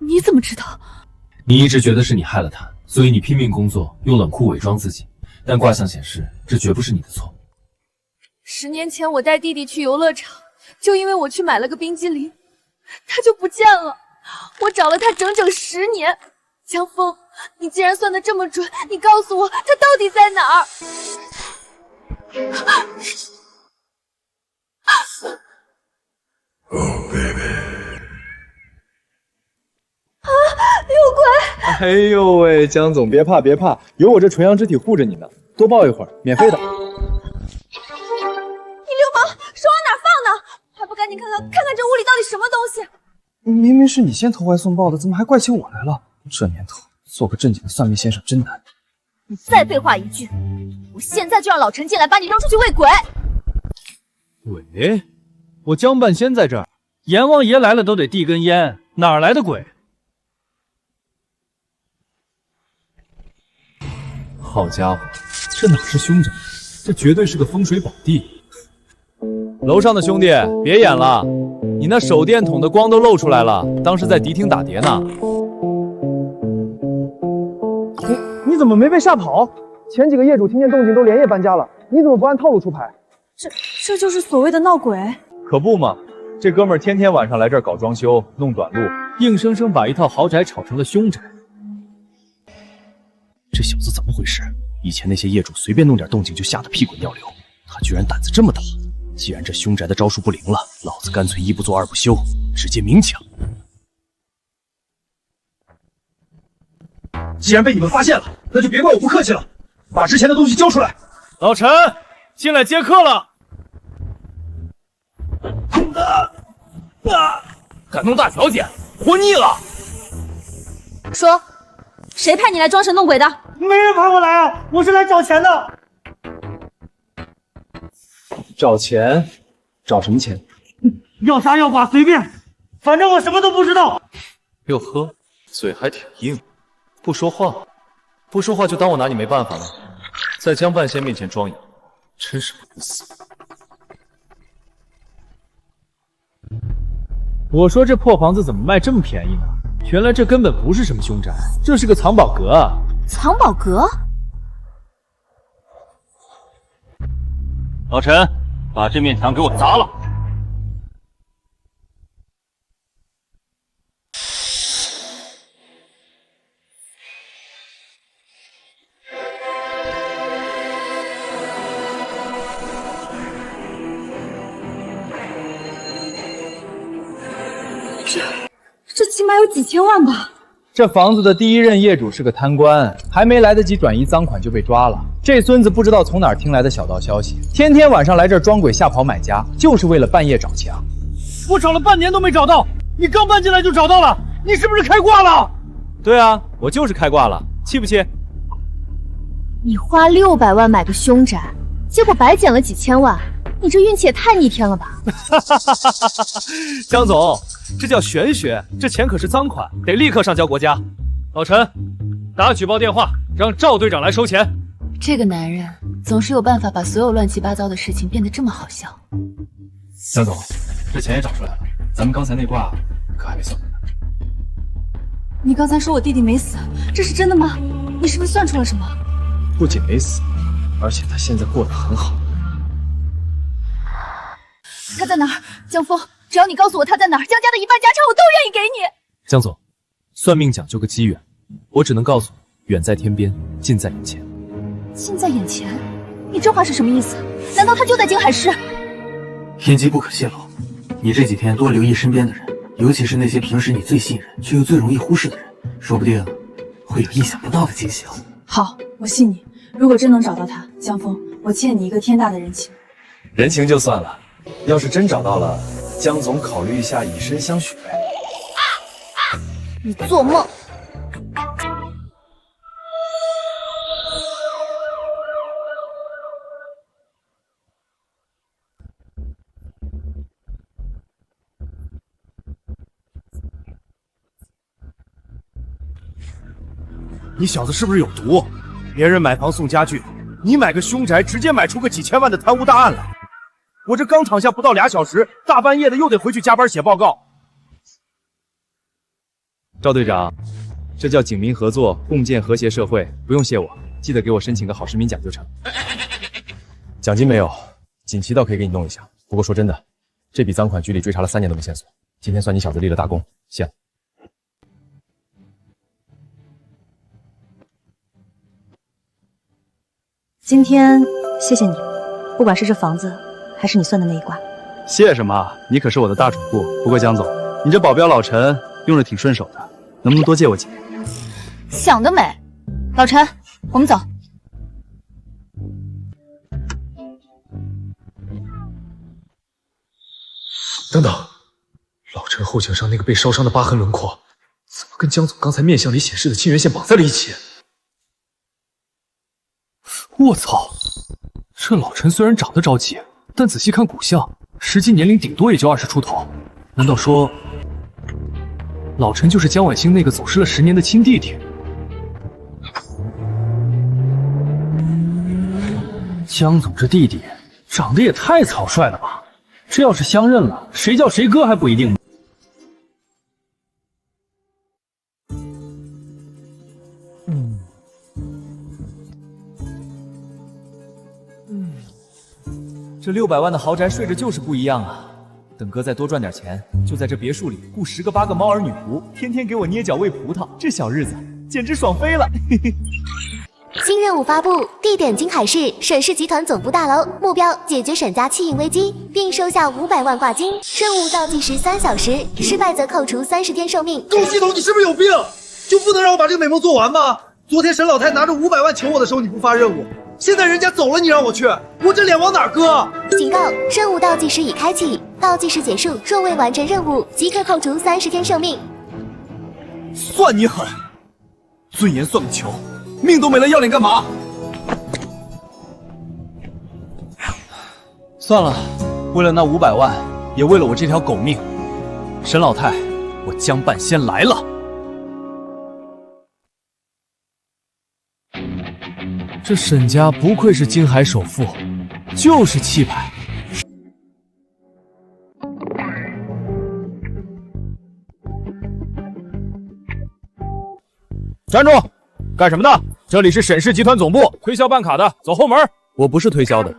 你怎么知道？你一直觉得是你害了他，所以你拼命工作，用冷酷伪装自己。但卦象显示，这绝不是你的错。 10年前我带弟弟去游乐场，就因为我去买了个冰激凌，他就不见了。我找了他整整10年。江峰，你既然算得这么准，你告诉我他到底在哪儿？Oh baby。 啊！有鬼！哎呦喂，江总别怕别怕，有我这纯阳之体护着你呢，多抱一会儿，免费的。 手往哪放呢？还不赶紧看看这屋里到底什么东西！明明是你先投怀送抱的，怎么还怪起我来了？这年头，做个正经的算命先生真难。你再废话一句，我现在就让老陈进来把你扔出去喂鬼！鬼？我江半仙在这儿，阎王爷来了都得递根烟，哪来的鬼？好家伙，这哪是凶宅，这绝对是个风水宝地。 楼上的兄弟，别演了，你那手电筒的光都露出来了，当是在迪厅打碟呢。你怎么没被吓跑？前几个业主听见动静都连夜搬家了，你怎么不按套路出牌？这就是所谓的闹鬼？可不嘛，这哥们儿天天晚上来这儿搞装修、弄短路，硬生生把一套豪宅炒成了凶宅。这小子怎么回事？以前那些业主随便弄点动静就吓得屁滚尿流，他居然胆子这么大。 既然这凶宅的招数不灵了，老子干脆1不做2不休，直接明抢。既然被你们发现了，那就别怪我不客气了，把之前的东西交出来。老陈，进来接客了。敢弄大小姐，活腻了。说，谁派你来装神弄鬼的？没人派我来啊，我是来找钱的。 找钱？找什么钱？要杀要剐随便，反正我什么都不知道。哟呵，嘴还挺硬，不说话，不说话就当我拿你没办法了，在江半仙面前装哑，真是不思。我说这破房子怎么卖这么便宜呢？原来这根本不是什么凶宅，这是个藏宝阁啊！藏宝阁？老陈。 把这面墙给我砸了！这起码有几千万吧？这房子的第一任业主是个贪官，还没来得及转移赃款就被抓了。这孙子不知道从哪儿听来的小道消息，天天晚上来这儿装鬼吓跑买家，就是为了半夜找枪。我找了半年都没找到，你刚搬进来就找到了，你是不是开挂了？对啊，我就是开挂了，气不气？你花600万买个凶宅，结果白捡了几千万，你这运气也太逆天了吧！江总，这叫玄学，这钱可是赃款，得立刻上交国家。老陈，打举报电话，让赵队长来收钱。这个男人总是有办法把所有乱七八糟的事情变得这么好笑。江总，这钱也找出来了，咱们刚才那卦可还没算完呢。你刚才说我弟弟没死，这是真的吗？你是不是算出了什么？不仅没死，而且他现在过得很好。他在哪儿？江峰，只要你告诉我他在哪儿，江家的一半家产我都愿意给你。江总，算命讲究个机缘，我只能告诉你，远在天边，近在眼前。近在眼前？你这话是什么意思？难道他就在京海市？天机不可泄露，你这几天多留意身边的人，尤其是那些平时你最信任却又最容易忽视的人，说不定会有意想不到的惊喜哦。好，我信你。如果真能找到他，江峰，我欠你一个天大的人情。人情就算了，要是真找到了，江总考虑一下以身相许呗。你做梦！你小子是不是有毒？别人买房送家具，你买个凶宅直接买出个几千万的贪污大案来。我这刚躺下不到2小时，大半夜的又得回去加班写报告。赵队长，这叫警民合作，共建和谐社会，不用谢我，记得给我申请个好市民奖就成。奖金没有，锦旗倒可以给你弄一下。不过说真的，这笔赃款局里追查了3年都没线索，今天算你小子立了大功，谢了。今天谢谢你，不管是这房子，还是你算的那一卦。谢什么？你可是我的大主顾。不过江总，你这保镖老陈用着挺顺手的，能不能多借我几年？想得美！老陈，我们走。等等，老陈后颈上那个被烧伤的疤痕轮廓，怎么跟江总刚才面相里显示的亲缘线绑在了一起？我操！这老陈虽然长得着急，但仔细看骨相，实际年龄顶多也就20出头。难道说，老陈就是江晚星那个走失了10年的亲弟弟？江总这弟弟长得也太草率了吧！这要是相认了，谁叫谁哥还不一定呢。这600万的豪宅睡着就是不一样啊！等哥再多赚点钱，就在这别墅里雇10个8个猫儿女仆，天天给我捏脚喂葡萄，这小日子简直爽飞了！嘿嘿。新任务发布，地点京海市沈氏集团总部大楼，目标解决沈家弃婴危机，并收下500万挂金。任务倒计时3小时，失败则扣除30天寿命。龚系统，你是不是有病？就不能让我把这个美梦做完吗？昨天沈老太拿着500万求我的时候，你不发任务，现在人家走了，你让我去，我这脸往哪搁？警告：任务倒计时已开启，倒计时结束，若未完成任务，即刻扣除30天寿命。算你狠！尊严算个球，命都没了，要脸干嘛？算了，为了那500万，也为了我这条狗命，沈老太，我江半仙来了。这沈家不愧是京海首富，就是气派。站住！干什么的？这里是沈氏集团总部，推销办卡的，走后门。我不是推销的，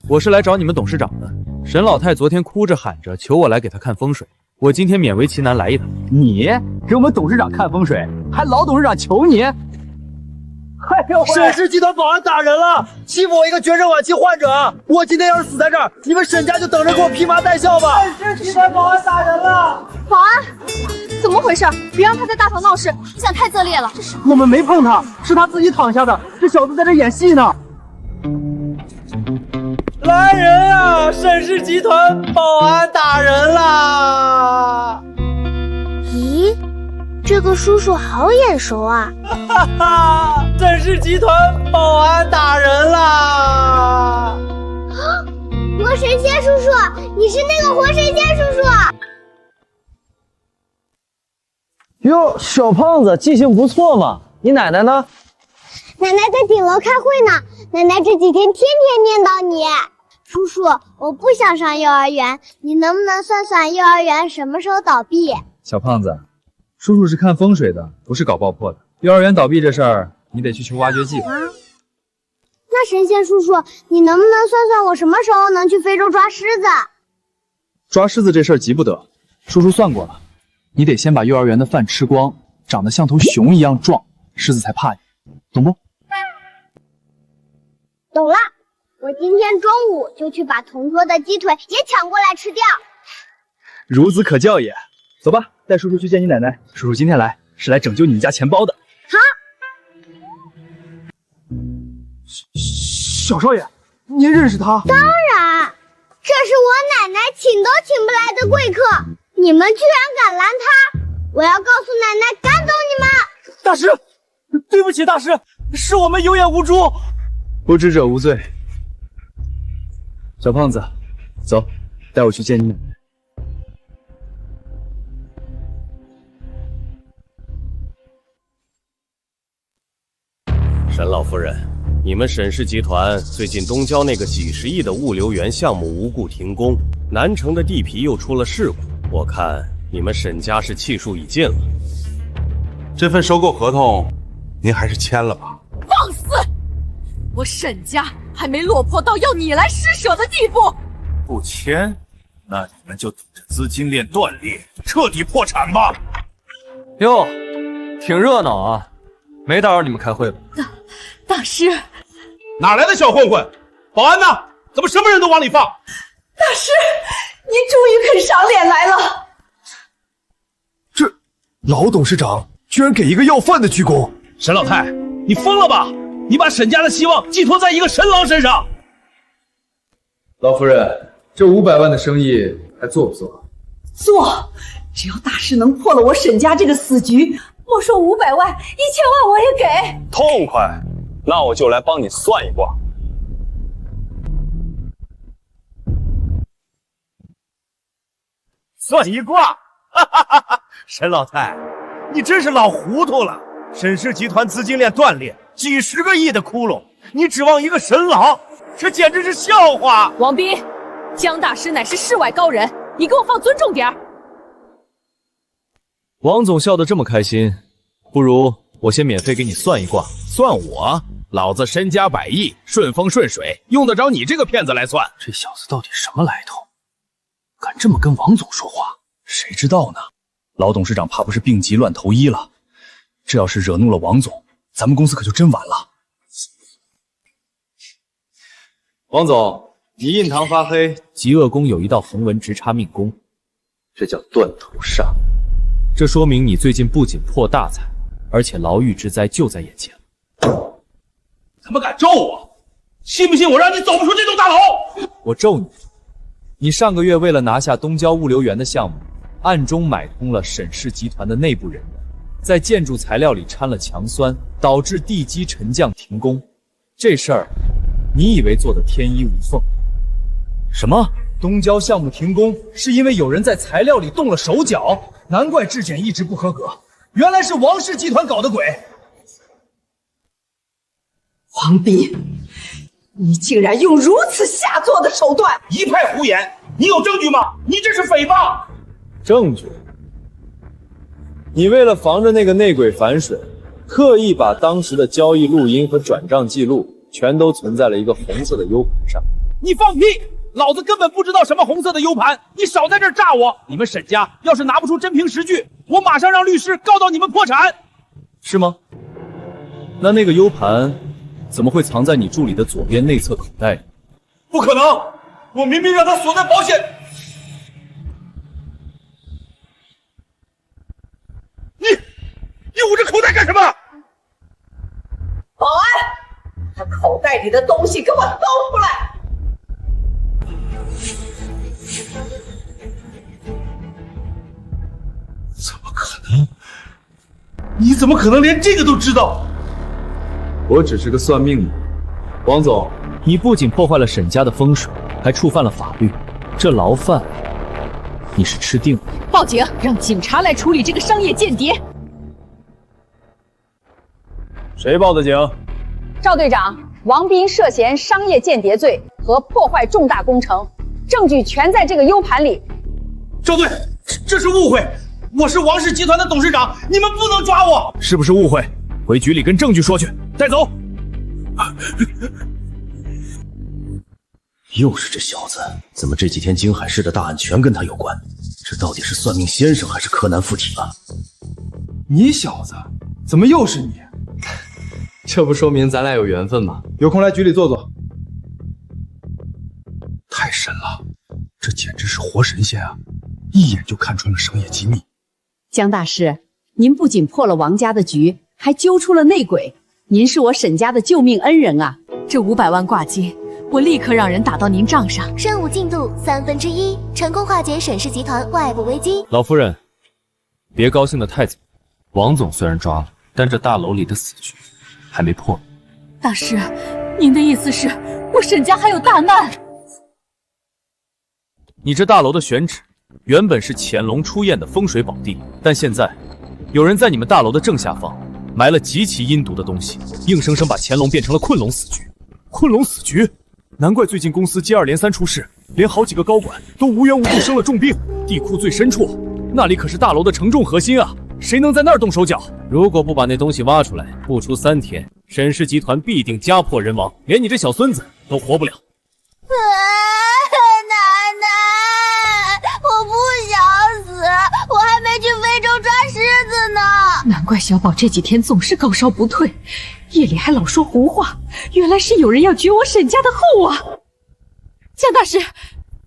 我是来找你们董事长的。沈老太昨天哭着喊着求我来给她看风水，我今天勉为其难来一趟。你给我们董事长看风水，还老董事长求你？哎呦，沈氏集团保安打人了，欺负我一个绝症晚期患者，我今天要是死在这儿，你们沈家就等着给我披麻戴孝吧。沈氏集团保安打人了，保安，怎么回事？别让他在大堂闹事，影响太恶劣了。我们没碰他，是他自己躺下的，这小子在这演戏呢。来人啊！沈氏集团保安打人啦！咦，这个叔叔好眼熟啊！哈哈，沈氏集团保安打人啦！活神仙叔叔，你是那个活神仙叔叔？哟，小胖子记性不错嘛。你奶奶呢？奶奶在顶楼开会呢。奶奶这几天天天念叨你。叔叔，我不想上幼儿园，你能不能算算幼儿园什么时候倒闭？小胖子，叔叔是看风水的，不是搞爆破的。幼儿园倒闭这事儿，你得去求挖掘机。那神仙叔叔，你能不能算算我什么时候能去非洲抓狮子？抓狮子这事儿急不得，叔叔算过了，你得先把幼儿园的饭吃光，长得像头熊一样壮，狮子才怕你，懂不？懂了，我今天中午就去把同桌的鸡腿也抢过来吃掉。孺子可教也。走吧，带叔叔去见你奶奶。叔叔今天来是来拯救你们家钱包的。好。小少爷，您认识他？当然，这是我奶奶请都请不来的贵客，你们居然敢拦他！我要告诉奶奶赶走你们！大师，对不起，大师，是我们有眼无珠。不知者无罪。小胖子，走，带我去见你奶奶。沈老夫人，你们沈氏集团最近东郊那个几十亿的物流园项目无故停工，南城的地皮又出了事故，我看你们沈家是气数已尽了。这份收购合同，您还是签了吧。放肆！我沈家还没落魄到要你来施舍的地步。不签，那你们就等着资金链断裂，彻底破产吧。哟，挺热闹啊，没打扰你们开会吧？大师，哪来的小混混？保安呢？怎么什么人都往里放？大师，您终于肯赏脸来了。这老董事长居然给一个要饭的鞠躬！沈老太，你疯了吧？你把沈家的希望寄托在一个神郎身上。老夫人，这500万的生意还做不做？做，只要大师能破了我沈家这个死局，没收500万、1000万我也给。痛快，那我就来帮你算一卦。算一卦，哈哈哈哈！沈老太，你真是老糊涂了。沈氏集团资金链断裂，几十个亿的窟窿，你指望一个神郎，这简直是笑话！王斌，江大师乃是世外高人，你给我放尊重点儿。王总笑得这么开心，不如我先免费给你算一卦。算我？老子身家100亿，顺风顺水，用得着你这个骗子来算？这小子到底什么来头？敢这么跟王总说话？谁知道呢？老董事长怕不是病急乱投医了？这要是惹怒了王总，咱们公司可就真完了。王总，你印堂发黑，极恶宫有一道横纹直插命宫，这叫断头煞。这说明你最近不仅破大财，而且牢狱之灾就在眼前。怎么敢咒我？信不信我让你走不出这栋大楼？我咒你！你上个月为了拿下东郊物流园的项目，暗中买通了沈氏集团的内部人员，在建筑材料里掺了强酸，导致地基沉降停工。这事儿，你以为做的天衣无缝？什么？东郊项目停工是因为有人在材料里动了手脚，难怪质检一直不合格。原来是王氏集团搞的鬼！王斌，你竟然用如此下作的手段！一派胡言！你有证据吗？你这是诽谤！证据？你为了防着那个内鬼反水，特意把当时的交易录音和转账记录全都存在了一个红色的 U 盘上。你放屁！老子根本不知道什么红色的 U 盘，你少在这儿炸我！你们沈家要是拿不出真凭实据，我马上让律师告到你们破产，是吗？那个 U 盘怎么会藏在你助理的左边内侧口袋里？不可能！我明明让他锁在保险。你捂着口袋干什么？保安，把口袋里的东西给我搜出来！怎么可能？你怎么可能连这个都知道？我只是个算命的。王总，你不仅破坏了沈家的风水，还触犯了法律，这牢饭你是吃定了。报警，让警察来处理这个商业间谍。谁报的警？赵队长，王斌涉嫌商业间谍罪和破坏重大工程，证据全在这个 U 盘里。赵队，这是误会，我是王氏集团的董事长，你们不能抓我。是不是误会？回局里跟证据说去，带走。又是这小子，怎么这几天京海市的大案全跟他有关？这到底是算命先生还是柯南附体了？你小子，怎么又是你？这不说明咱俩有缘分吗？有空来局里坐坐。太神了，这简直是活神仙啊！一眼就看穿了商业机密。江大师，您不仅破了王家的局，还揪出了内鬼，您是我沈家的救命恩人啊！这500万挂金，我立刻让人打到您账上。任务进度1/3，成功化解沈氏集团外部危机。老夫人，别高兴得太早。王总虽然抓了，但这大楼里的死局还没破。大师，您的意思是我沈家还有大难？你这大楼的选址原本是潜龙出堰的风水宝地，但现在有人在你们大楼的正下方埋了极其阴毒的东西，硬生生把乾隆变成了困龙死局。困龙死局，难怪最近公司接二连三出事，连好几个高管都无缘无故生了重病。地库最深处，那里可是大楼的承重核心啊！谁能在那儿动手脚？如果不把那东西挖出来，不出3天，沈氏集团必定家破人亡，连你这小孙子都活不了。奶奶，我不想死，我还没去非洲抓狮子呢。难怪小宝这几天总是高烧不退，夜里还老说胡话，原来是有人要绝我沈家的后啊！江大师，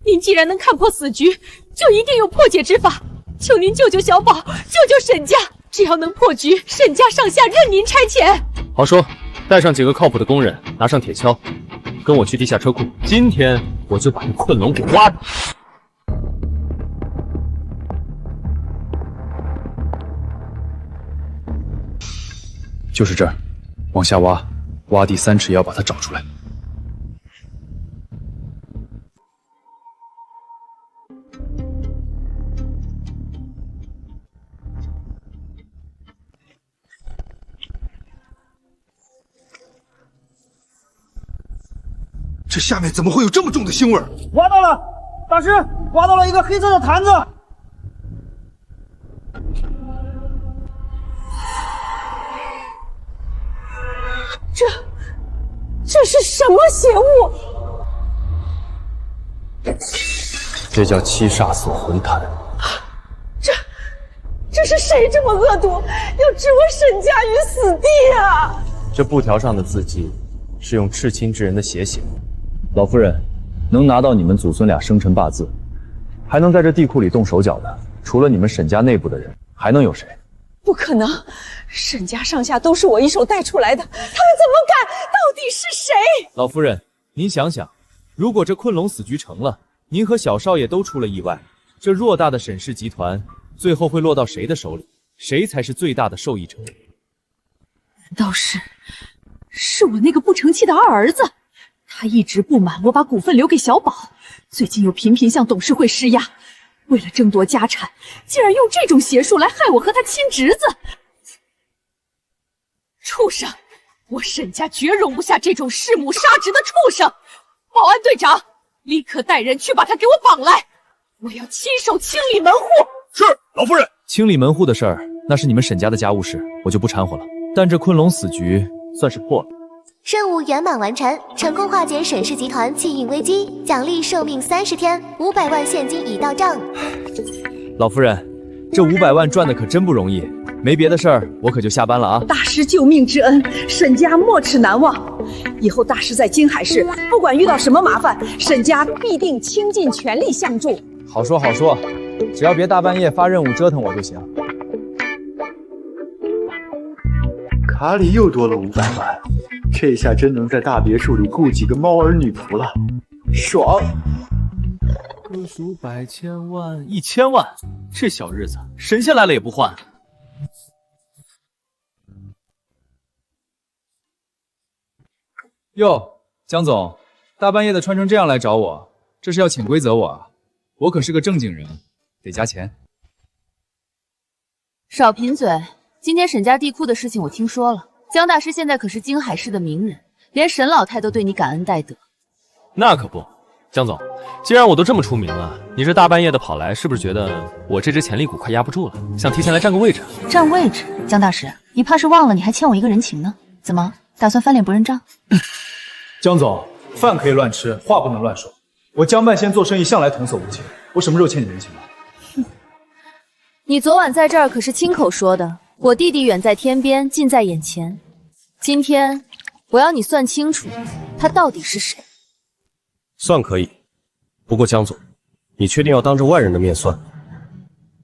您既然能看破死局，就一定有破解之法，求您救救小宝，救救沈家！只要能破局，沈家上下任您差遣。好说，带上几个靠谱的工人，拿上铁锹，跟我去地下车库。今天我就把这困龙给挖出来。就是这儿，往下挖，挖地3尺，要把它找出来。这下面怎么会有这么重的腥味？挖到了，大师，挖到了一个黑色的坛子。这是什么邪物？这叫七煞锁魂坛。这是谁这么恶毒，要置我沈家于死地啊！这布条上的字迹是用赤亲之人的血写的。老夫人，能拿到你们祖孙俩生辰八字，还能在这地库里动手脚的，除了你们沈家内部的人，还能有谁？不可能，沈家上下都是我一手带出来的，他们怎么敢？到底是谁？老夫人，您想想，如果这困龙死局成了，您和小少爷都出了意外，这偌大的沈氏集团最后会落到谁的手里？谁才是最大的受益者？难道是我那个不成器的二儿子？他一直不满我把股份留给小宝，最近又频频向董事会施压，为了争夺家产，竟然用这种邪术来害我和他亲侄子。畜生！我沈家绝容不下这种弑母杀侄的畜生！保安队长，立刻带人去把他给我绑来，我要亲手清理门户。是，老夫人。清理门户的事儿，那是你们沈家的家务事，我就不掺和了。但这困龙死局算是破了。任务圆满完成，成功化解沈氏集团气运危机，奖励寿命30天，500万现金已到账。老夫人，这500万赚的可真不容易。没别的事儿，我可就下班了啊。大师救命之恩，沈家没齿难忘。以后大师在金海市，不管遇到什么麻烦，沈家必定倾尽全力相助。好说好说，只要别大半夜发任务折腾我就行。卡里又多了500万，这下真能在大别墅里雇几个猫儿女仆了，爽！个数百千万1000万，这小日子神仙来了也不换。哟，江总，大半夜的穿成这样来找我，这是要潜规则我啊？我可是个正经人，得加钱。少贫嘴，今天沈家地库的事情我听说了，江大师现在可是京海市的名人，连沈老太都对你感恩戴德。那可不，江总，既然我都这么出名了，你这大半夜的跑来，是不是觉得我这只潜力股快压不住了，想提前来占个位置？占位置？江大师，你怕是忘了你还欠我一个人情呢？怎么打算翻脸不认账？江总，饭可以乱吃，话不能乱说。我江半仙做生意向来童叟无欺，我什么时候欠你人情了？你昨晚在这儿可是亲口说的，我弟弟远在天边，近在眼前。今天我要你算清楚，他到底是谁。算可以，不过江总，你确定要当着外人的面算？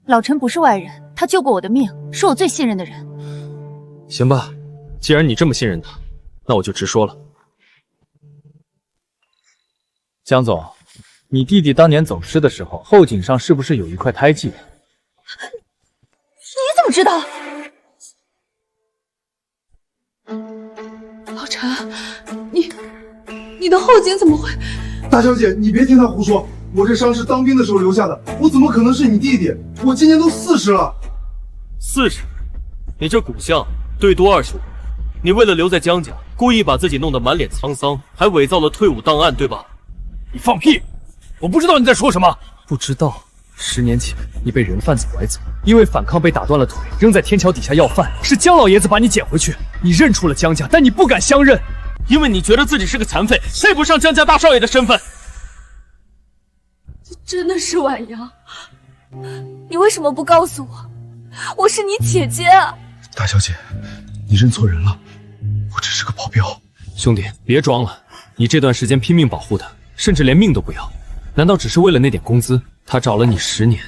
老陈不是外人，他救过我的命，是我最信任的人。行吧，既然你这么信任他，那我就直说了。江总，你弟弟当年走失的时候，后颈上是不是有一块胎记？你怎么知道？老陈，你的后颈怎么会？大小姐，你别听他胡说，我这伤是当兵的时候留下的，我怎么可能是你弟弟？我今年都40了。40？你这骨相最多25，你为了留在江家，故意把自己弄得满脸沧桑，还伪造了退伍档案，对吧？你放屁！我不知道你在说什么。不知道，10年前你被人贩子拐走，因为反抗被打断了腿，扔在天桥底下要饭，是江老爷子把你捡回去。你认出了江家，但你不敢相认，因为你觉得自己是个残废，配不上江家大少爷的身份。这真的是婉阳？你为什么不告诉我？我是你姐姐啊！大小姐，你认错人了，我只是个保镖。兄弟，别装了，你这段时间拼命保护他，甚至连命都不要，难道只是为了那点工资？他找了你10年，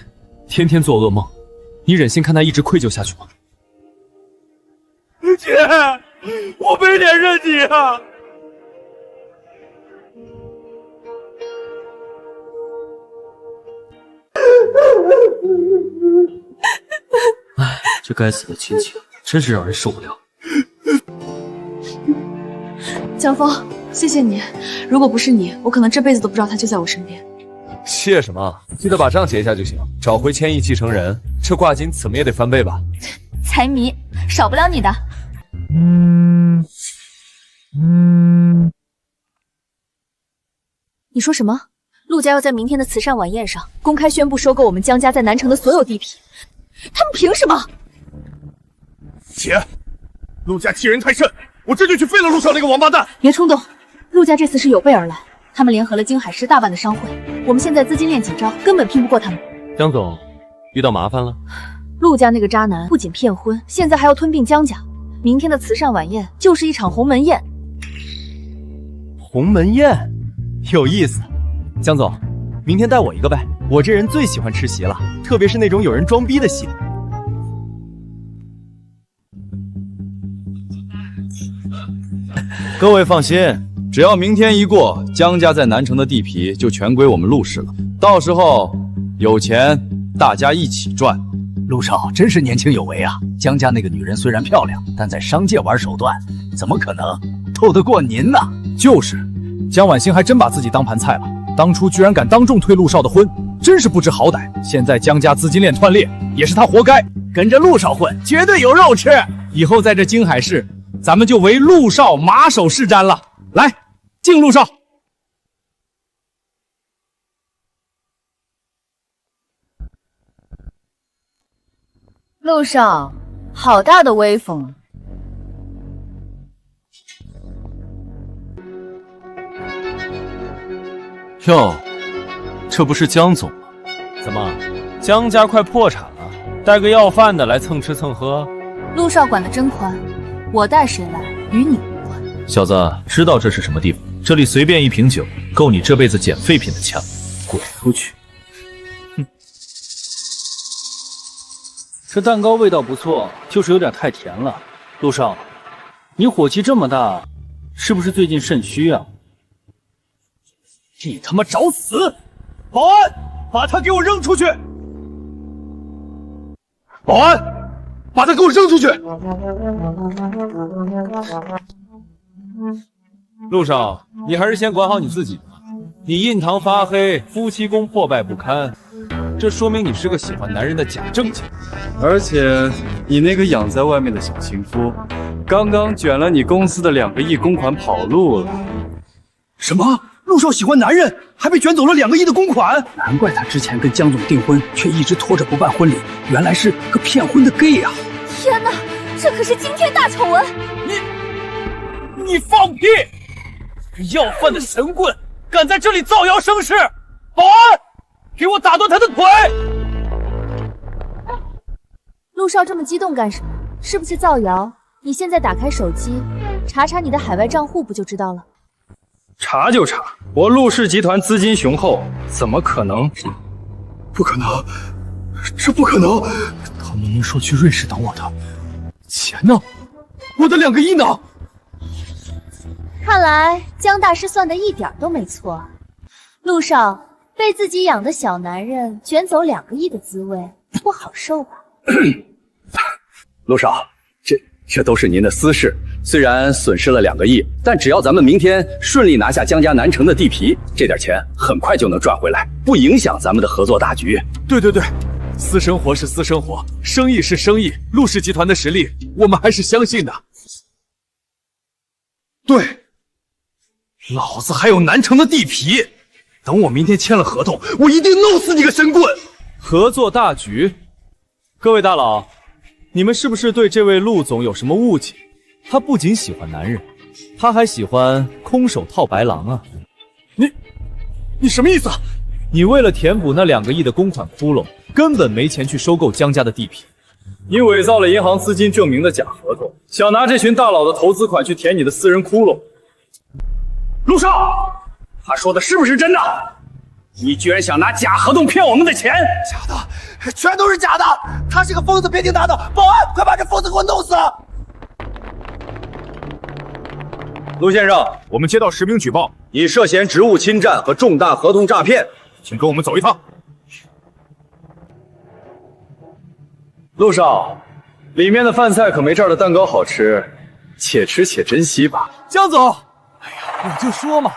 天天做噩梦，你忍心看他一直愧疚下去吗？姐，我没脸认你啊！唉，这该死的亲情真是让人受不了。江峰，谢谢你，如果不是你，我可能这辈子都不知道他就在我身边。谢什么？记得把账结一下就行。找回千亿继承人，这挂金怎么也得翻倍吧？财迷，少不了你的。你说什么？陆家要在明天的慈善晚宴上公开宣布收购我们江家在南城的所有地皮，他们凭什么？姐，陆家欺人太甚，我这就去废了陆少那个王八蛋！别冲动，陆家这次是有备而来，他们联合了京海市大半的商会，我们现在资金链紧张，根本拼不过他们。江总，遇到麻烦了？陆家那个渣男不仅骗婚，现在还要吞并江家。明天的慈善晚宴就是一场鸿门宴。鸿门宴，有意思。江总，明天带我一个呗，我这人最喜欢吃席了，特别是那种有人装逼的席。各位放心，只要明天一过，江家在南城的地皮就全归我们陆氏了。到时候有钱大家一起赚。陆少真是年轻有为啊！江家那个女人虽然漂亮，但在商界玩手段，怎么可能斗得过您呢？就是，江婉欣还真把自己当盘菜了，当初居然敢当众退陆少的婚，真是不知好歹。现在江家资金链断裂，也是他活该。跟着陆少混，绝对有肉吃。以后在这京海市，咱们就为陆少马首是瞻了。来，敬陆少。陆少，好大的威风！哟，这不是江总吗？怎么，江家快破产了，带个要饭的来蹭吃蹭喝？陆少管得真宽，我带谁来与你无关。小子，知道这是什么地方？这里随便一瓶酒，够你这辈子捡废品的钱。滚出去！哼。这蛋糕味道不错，就是有点太甜了。陆少，你火气这么大，是不是最近肾虚啊？你他妈找死！保安，把他给我扔出去！保安，把他给我扔出去！陆少，你还是先管好你自己吧。你印堂发黑，夫妻宫破败不堪，这说明你是个喜欢男人的假正经。而且你那个养在外面的小情夫，刚刚卷了你公司的2个亿公款跑路了。什么？陆少喜欢男人，还被卷走了2个亿的公款？难怪他之前跟江总订婚，却一直拖着不办婚礼，原来是个骗婚的 gay 啊！天哪，这可是惊天大丑闻！你放屁！要饭的神棍，敢在这里造谣生事！保安，给我打断他的腿！陆少这么激动干什么？是不是造谣？你现在打开手机，查查你的海外账户不就知道了？查就查，我陆氏集团资金雄厚，怎么可能？不可能，这不可能！他明明说去瑞士等我的，钱呢？我的2个亿呢？看来江大师算的一点都没错。陆少，被自己养的小男人卷走2个亿的滋味，不好受吧？陆少，这都是您的私事。虽然损失了2个亿，但只要咱们明天顺利拿下江家南城的地皮，这点钱很快就能赚回来，不影响咱们的合作大局。对，私生活是私生活，生意是生意。陆氏集团的实力，我们还是相信的。对，老子还有南城的地皮，等我明天签了合同，我一定弄死你个神棍！合作大局，各位大佬，你们是不是对这位陆总有什么误解？他不仅喜欢男人，他还喜欢空手套白狼啊！你什么意思啊？你为了填补那2个亿的公款窟窿，根本没钱去收购江家的地皮。你伪造了银行资金证明的假合同，想拿这群大佬的投资款去填你的私人窟窿。陆少，他说的是不是真的？你居然想拿假合同骗我们的钱？假的，全都是假的！他是个疯子，别听他的！保安，快把这疯子给我弄死！陆先生，我们接到10名举报，你涉嫌职务侵占和重大合同诈骗，请跟我们走一趟。陆少，里面的饭菜可没这儿的蛋糕好吃，且吃且珍惜吧。江总，哎呀，我就说嘛，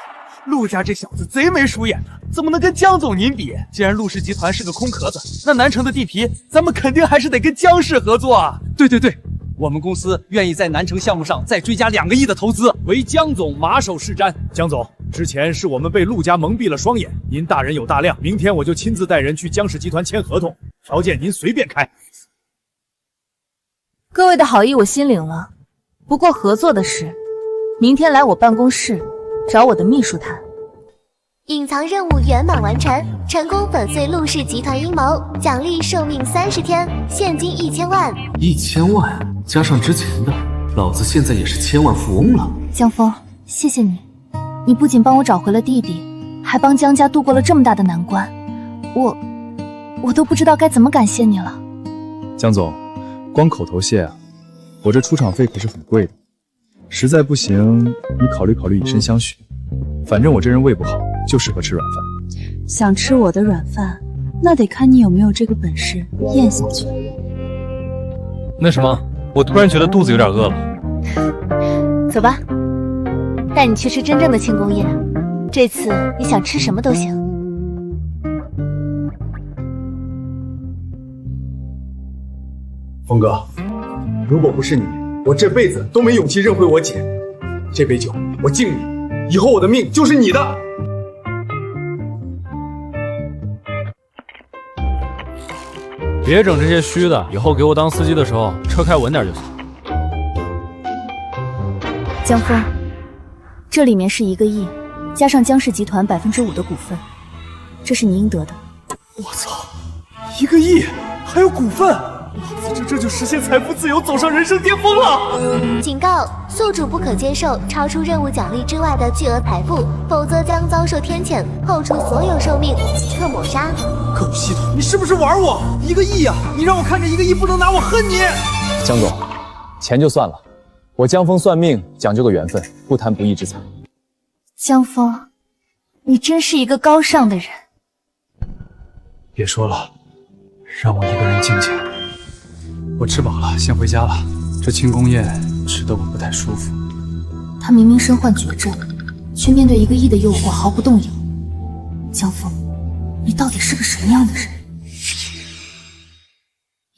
陆家这小子贼眉鼠眼的，怎么能跟江总您比？既然陆氏集团是个空壳子，那南城的地皮，咱们肯定还是得跟江氏合作啊！对，我们公司愿意在南城项目上再追加2个亿的投资，唯江总马首是瞻。江总，之前是我们被陆家蒙蔽了双眼，您大人有大量，明天我就亲自带人去江氏集团签合同，条件您随便开。各位的好意我心领了，不过合作的事，明天来我办公室找我的秘书谈。隐藏任务圆满完成，成功粉碎陆氏集团阴谋，奖励寿命30天，现金1000万。1000万加上之前的，老子现在也是千万富翁了。江峰，谢谢你，你不仅帮我找回了弟弟，还帮江家度过了这么大的难关，我都不知道该怎么感谢你了。江总，光口头谢啊，我这出场费可是很贵的，实在不行，你考虑考虑以身相许。反正我这人胃不好，就适合吃软饭。想吃我的软饭，那得看你有没有这个本事咽下去。那什么，我突然觉得肚子有点饿了。走吧，带你去吃真正的庆功宴。这次你想吃什么都行。峰哥，如果不是你，我这辈子都没勇气认回我姐。这杯酒我敬你，以后我的命就是你的。别整这些虚的，以后给我当司机的时候，车开稳点就行。江峰，这里面是1个亿，加上江氏集团5%的股份，这是你应得的。我操，1个亿还有股份，这就实现财富自由，走上人生巅峰了。警告：宿主不可接受超出任务奖励之外的巨额财富，否则将遭受天谴，扣除所有寿命，即刻抹杀。狗系统，你是不是玩我？1个亿啊！你让我看着1个亿不能拿，我恨你！江总，钱就算了，我江峰算命讲究个缘分，不谈不义之财。江峰，你真是一个高尚的人。别说了，让我一个人静静。我吃饱了，先回家了。这庆功宴吃得我不太舒服。他明明身患绝症，却面对1个亿的诱惑毫不动摇。江峰，你到底是个什么样的人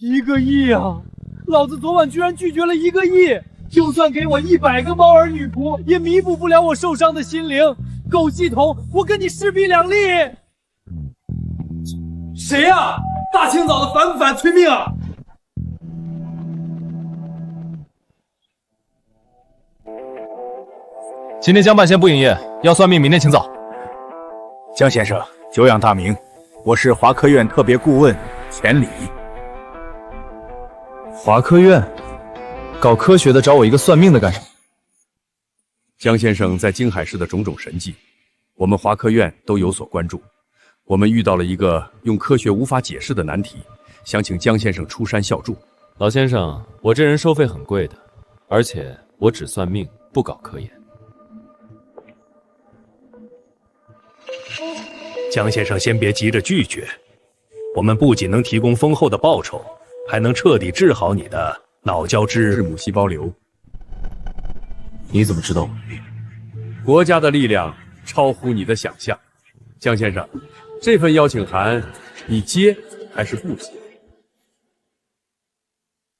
？1个亿啊！老子昨晚居然拒绝了1个亿，就算给我100个猫儿女仆，也弥补不了我受伤的心灵。狗系统，我跟你势比两立！谁呀？大清早的烦不烦？催命啊！今天江办先不营业，要算命，明天请早。江先生，久仰大名，我是华科院特别顾问钱理。华科院搞科学的找我一个算命的干什么？江先生在京海市的种种神迹，我们华科院都有所关注。我们遇到了一个用科学无法解释的难题，想请江先生出山效助。老先生，我这人收费很贵的，而且我只算命，不搞科研。江先生，先别急着拒绝，我们不仅能提供丰厚的报酬，还能彻底治好你的脑胶质母细胞瘤。你怎么知道我的病？国家的力量超乎你的想象。江先生，这份邀请函你接还是不接？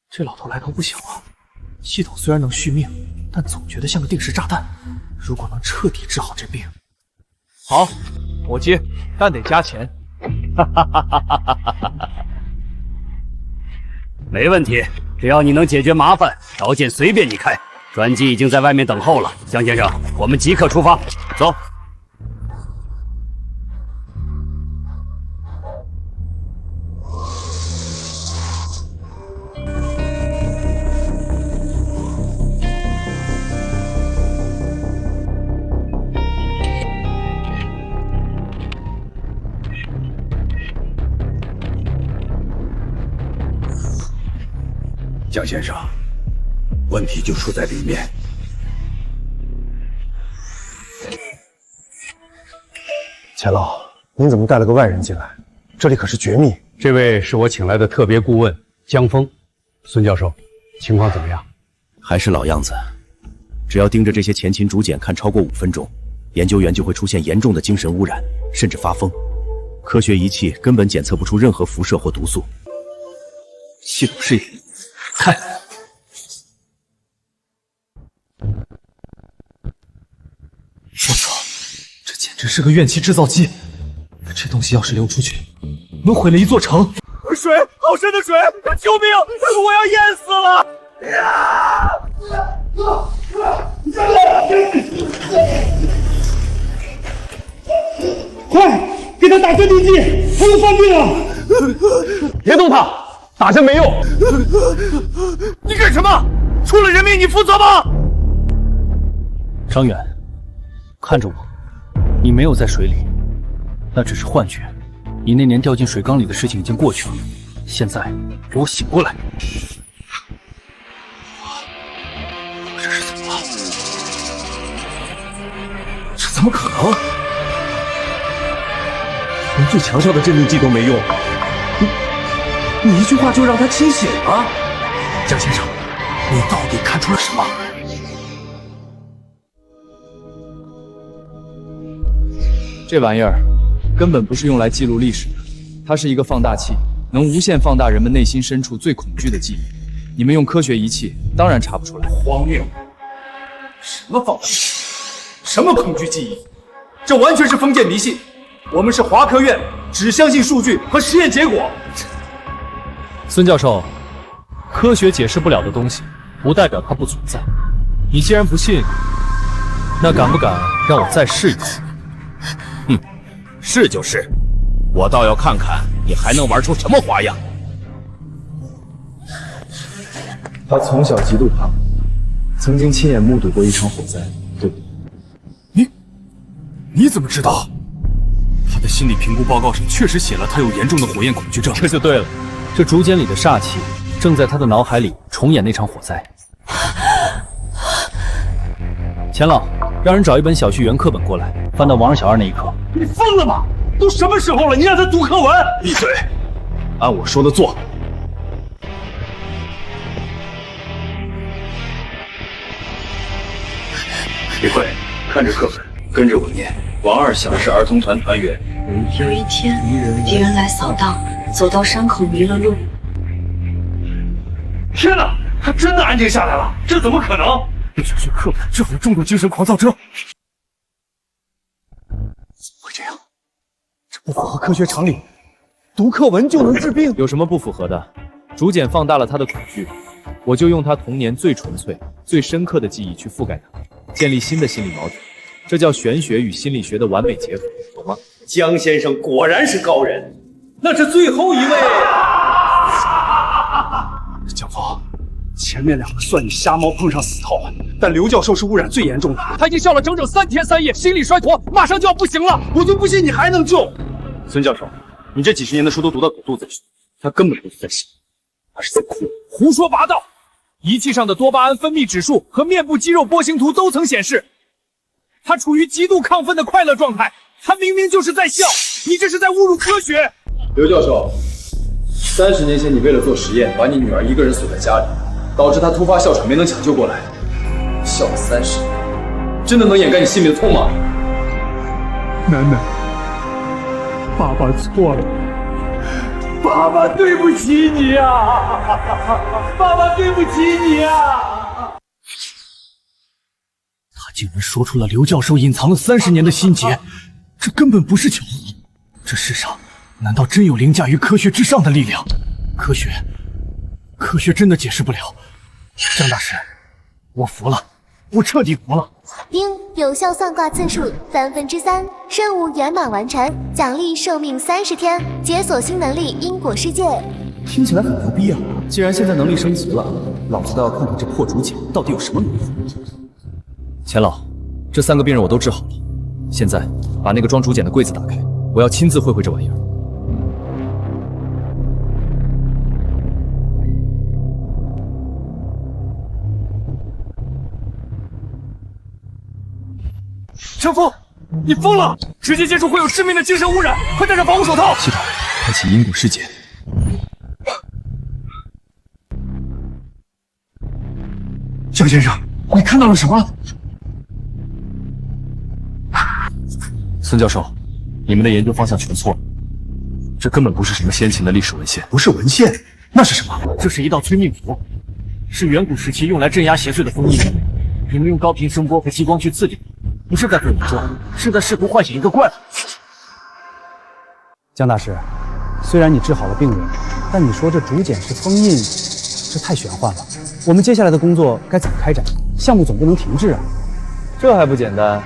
这老头来头不小啊！系统虽然能续命，但总觉得像个定时炸弹。如果能彻底治好这病，好，我接，但得加钱。没问题，只要你能解决麻烦，条件随便你开。专机已经在外面等候了，江先生，我们即刻出发，走。江先生，问题就出在里面。钱老，您怎么带了个外人进来？这里可是绝密。这位是我请来的特别顾问江峰。孙教授，情况怎么样？还是老样子，只要盯着这些前秦竹简看超过5分钟，研究员就会出现严重的精神污染，甚至发疯。科学仪器根本检测不出任何辐射或毒素。系统试验，看。我操，这简直是个怨气制造机！这东西要是流出去，能毁了一座城。水，好深的水！救命！我要淹死了！快，给他打镇定剂，他又犯病了！别动他，打针没用。你干什么？出了人命你负责吗？张远，看着我，你没有在水里，那只是幻觉。你那年掉进水缸里的事情已经过去了，现在给我醒过来！这是怎么了？这怎么可能？连最强效的镇定剂都没用，你一句话就让他清醒了？江先生，你到底看出了什么？这玩意儿根本不是用来记录历史的，它是一个放大器，能无限放大人们内心深处最恐惧的记忆。你们用科学仪器，当然查不出来。荒谬！什么放大器？什么恐惧记忆？这完全是封建迷信。我们是华科院，只相信数据和实验结果。孙教授，科学解释不了的东西，不代表它不存在。你既然不信，那敢不敢让我再试一次？哼，是就是，我倒要看看你还能玩出什么花样。他从小极度怕火，曾经亲眼目睹过一场火灾，对不对？你怎么知道？他的心理评估报告上确实写了他有严重的火焰恐惧症。这就对了，这竹简里的煞气正在他的脑海里重演那场火灾。钱老，让人找一本小序言课本过来，翻到王二小二那一课。你疯了吗？都什么时候了，你让他读课文？闭嘴，按我说的做。李慧，看着课本，跟着我念。王二小是儿童团团员。有一天，敌人来扫荡，走到山口迷了路。天哪，他真的安静下来了？这怎么可能？小学课本，这有重度精神狂躁症。怎么会这样？这不符合科学常理。读课文就能治病？有什么不符合的？竹简放大了他的恐惧，我就用他童年最纯粹、最深刻的记忆去覆盖它，建立新的心理锚点。这叫玄学与心理学的完美结合，懂吗？江先生果然是高人。那这最后一位，江峰，前面两个算你瞎猫碰上死耗子，但刘教授是污染最严重的，他已经笑了整整3天3夜，心力衰脱，马上就要不行了。我就不信你还能救。孙教授，你这几十年的书都读到狗肚子里去，他根本不是在笑，他是在哭。胡说八道！仪器上的多巴胺分泌指数和面部肌肉波形图都曾显示，他处于极度亢奋的快乐状态。他明明就是在笑，你这是在侮辱科学。刘教授，30年前你为了做实验，把你女儿一个人锁在家里，导致她突发哮喘没能抢救过来，笑了30年，真的能掩盖你心里的痛吗？楠楠，爸爸错了，爸爸对不起你啊！爸爸对不起你啊！他竟然说出了刘教授隐藏了30年的心结，这根本不是巧合。这世上难道真有凌驾于科学之上的力量？科学真的解释不了。张大师，我服了，我彻底服了。丁有效算卦次数3/3，任务圆满完成，奖励寿命30天，解锁新能力因果世界。听起来很牛逼啊！既然现在能力升级了，老子倒要看看这破竹简到底有什么能力。钱老，这3个病人我都治好了，现在把那个装竹简的柜子打开，我要亲自会会这玩意儿。陈峰，你疯了！直接接触会有致命的精神污染，快戴上防护手套。系统开启因果世界。江先生，你看到了什么？孙教授，你们的研究方向全错了，这根本不是什么先秦的历史文献。不是文献，那是什么？这是一道催命符，是远古时期用来镇压邪祟的封印。你们用高频声波和激光去刺激，不是在做伪装，是在试图唤醒一个怪物。江大师，虽然你治好了病人，但你说这竹简是封印，这太玄幻了。我们接下来的工作该怎么开展？项目总不能停滞啊！这还不简单？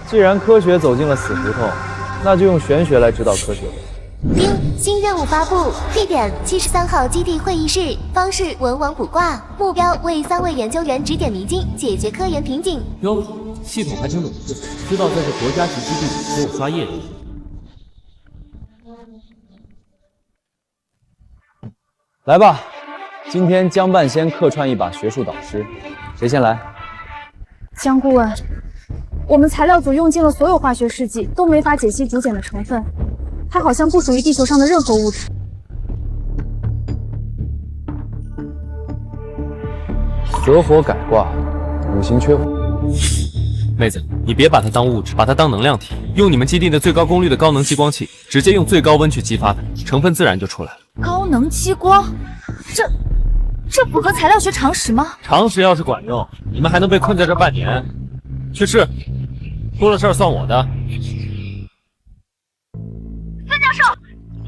既然科学走进了死胡同，那就用玄学来指导科学呗。丁新任务发布，地点73号基地会议室，方式文王卜卦，目标为3位研究员指点迷津，解决科研瓶颈。哟，系统还挺懂事，知道在这国家级基地里给我刷业绩。来吧，今天江半仙客串一把学术导师，谁先来？江顾问，我们材料组用尽了所有化学试剂，都没法解析竹简的成分，它好像不属于地球上的任何物质。择火改卦，5行缺火。妹子，你别把它当物质，把它当能量体，用你们基地的最高功率的高能激光器，直接用最高温去激发它，成分自然就出来了。高能激光，这符合材料学常识吗？常识要是管用，你们还能被困在这半年。去试，出了事儿算我的。孙教授，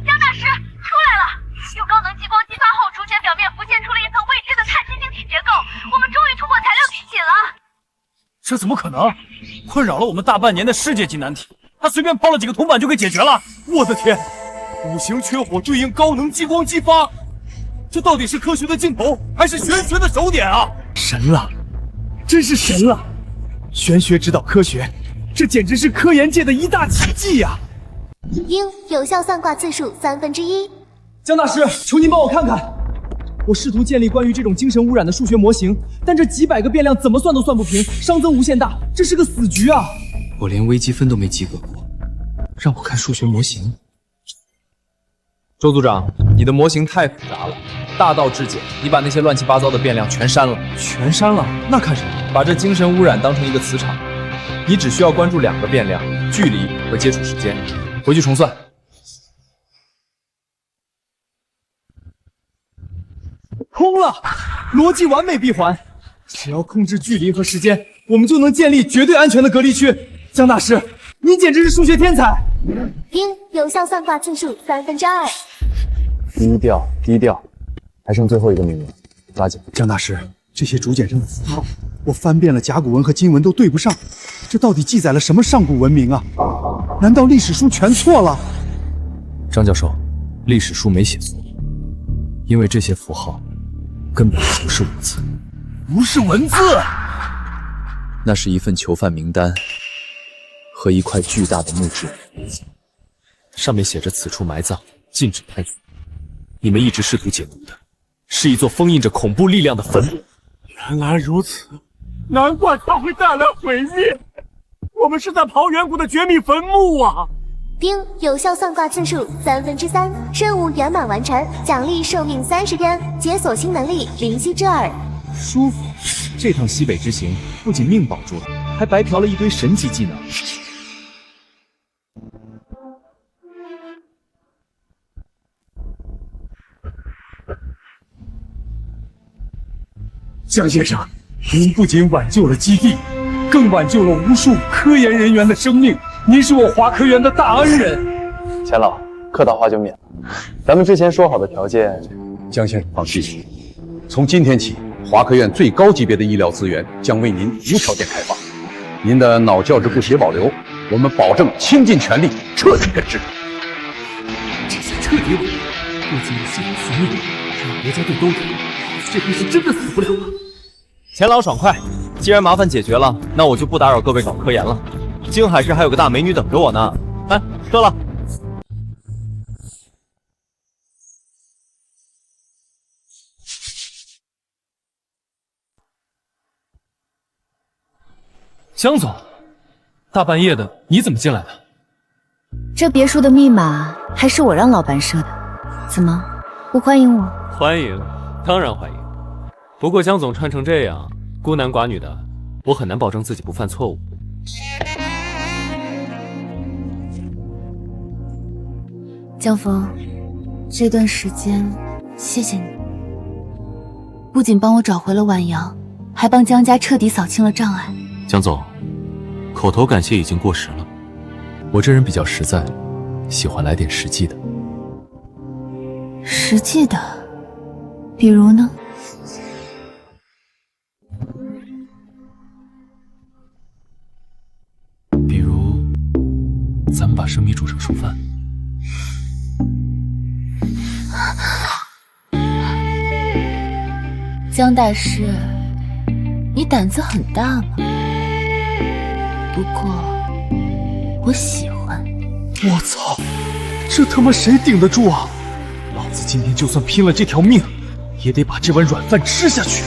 江大师出来了！用高能激光激发后，竹简表面浮现出了一层未知的碳晶晶体结构，我们终于突破材料瓶颈了。这怎么可能？困扰了我们大半年的世界级难题，他随便抛了几个铜板就给解决了。我的天，5行缺火对应高能激光激发，这到底是科学的尽头，还是玄学的首点啊？神了，真是神了！玄学指导科学，这简直是科研界的一大奇迹呀！应有效算卦次数1/3。江大师，求您帮我看看。我试图建立关于这种精神污染的数学模型，但这几百个变量怎么算都算不平，熵增无限大，这是个死局啊！我连微积分都没及格过，让我看数学模型。周组长，你的模型太复杂了，大道至简，你把那些乱七八糟的变量全删了。全删了？那看什么？把这精神污染当成一个磁场，你只需要关注2个变量：距离和接触时间。回去重算。通了，逻辑完美闭环。只要控制距离和时间，我们就能建立绝对安全的隔离区。江大师，您简直是数学天才！应有效算卦次数2/3。低调，低调，还剩最后一个名额，抓紧！江大师，这些竹简上的符号，我翻遍了甲骨文和金文都对不上，这到底记载了什么上古文明啊？难道历史书全错了？张教授，历史书没写错，因为这些符号根本不是文字，不是文字，那是一份囚犯名单和一块巨大的木质，上面写着此处埋葬，禁止探寻。你们一直试图解读的是一座封印着恐怖力量的坟墓。原来如此，难怪它会带来毁灭。我们是在刨远古的绝密坟墓啊！丁有效算卦次数3/3，任务圆满完成，奖励寿命30天，解锁新能力灵犀之耳。舒服，这趟西北之行不仅命保住了，还白嫖了一堆神级技能。江先生，您不仅挽救了基地，更挽救了无数科研人员的生命。您是我华科园的大恩人。钱老，客套话就免了。咱们之前说好的条件，江先生放心，从今天起，华科院最高级别的医疗资源将为您无条件开放。您的脑教质不协保留，我们保证倾尽全力彻底根治。这下彻底稳了，不仅有系统复命，还有国家队兜底，这回是真的死不了了。钱老爽快，既然麻烦解决了，那我就不打扰各位搞科研了。京海市还有个大美女等着我呢。哎，撤了。江总，大半夜的你怎么进来的？这别墅的密码还是我让老板设的，怎么不欢迎我？欢迎，当然欢迎。不过江总穿成这样，孤男寡女的，我很难保证自己不犯错误。江峰，这段时间谢谢你，不仅帮我找回了婉阳，还帮江家彻底扫清了障碍。江总，口头感谢已经过时了。我这人比较实在，喜欢来点实际的。实际的，比如呢？比如，咱们把生米煮成熟饭。江大师，你胆子很大嘛。不过，我喜欢。我操，这他妈谁顶得住啊！老子今天就算拼了这条命，也得把这碗软饭吃下去。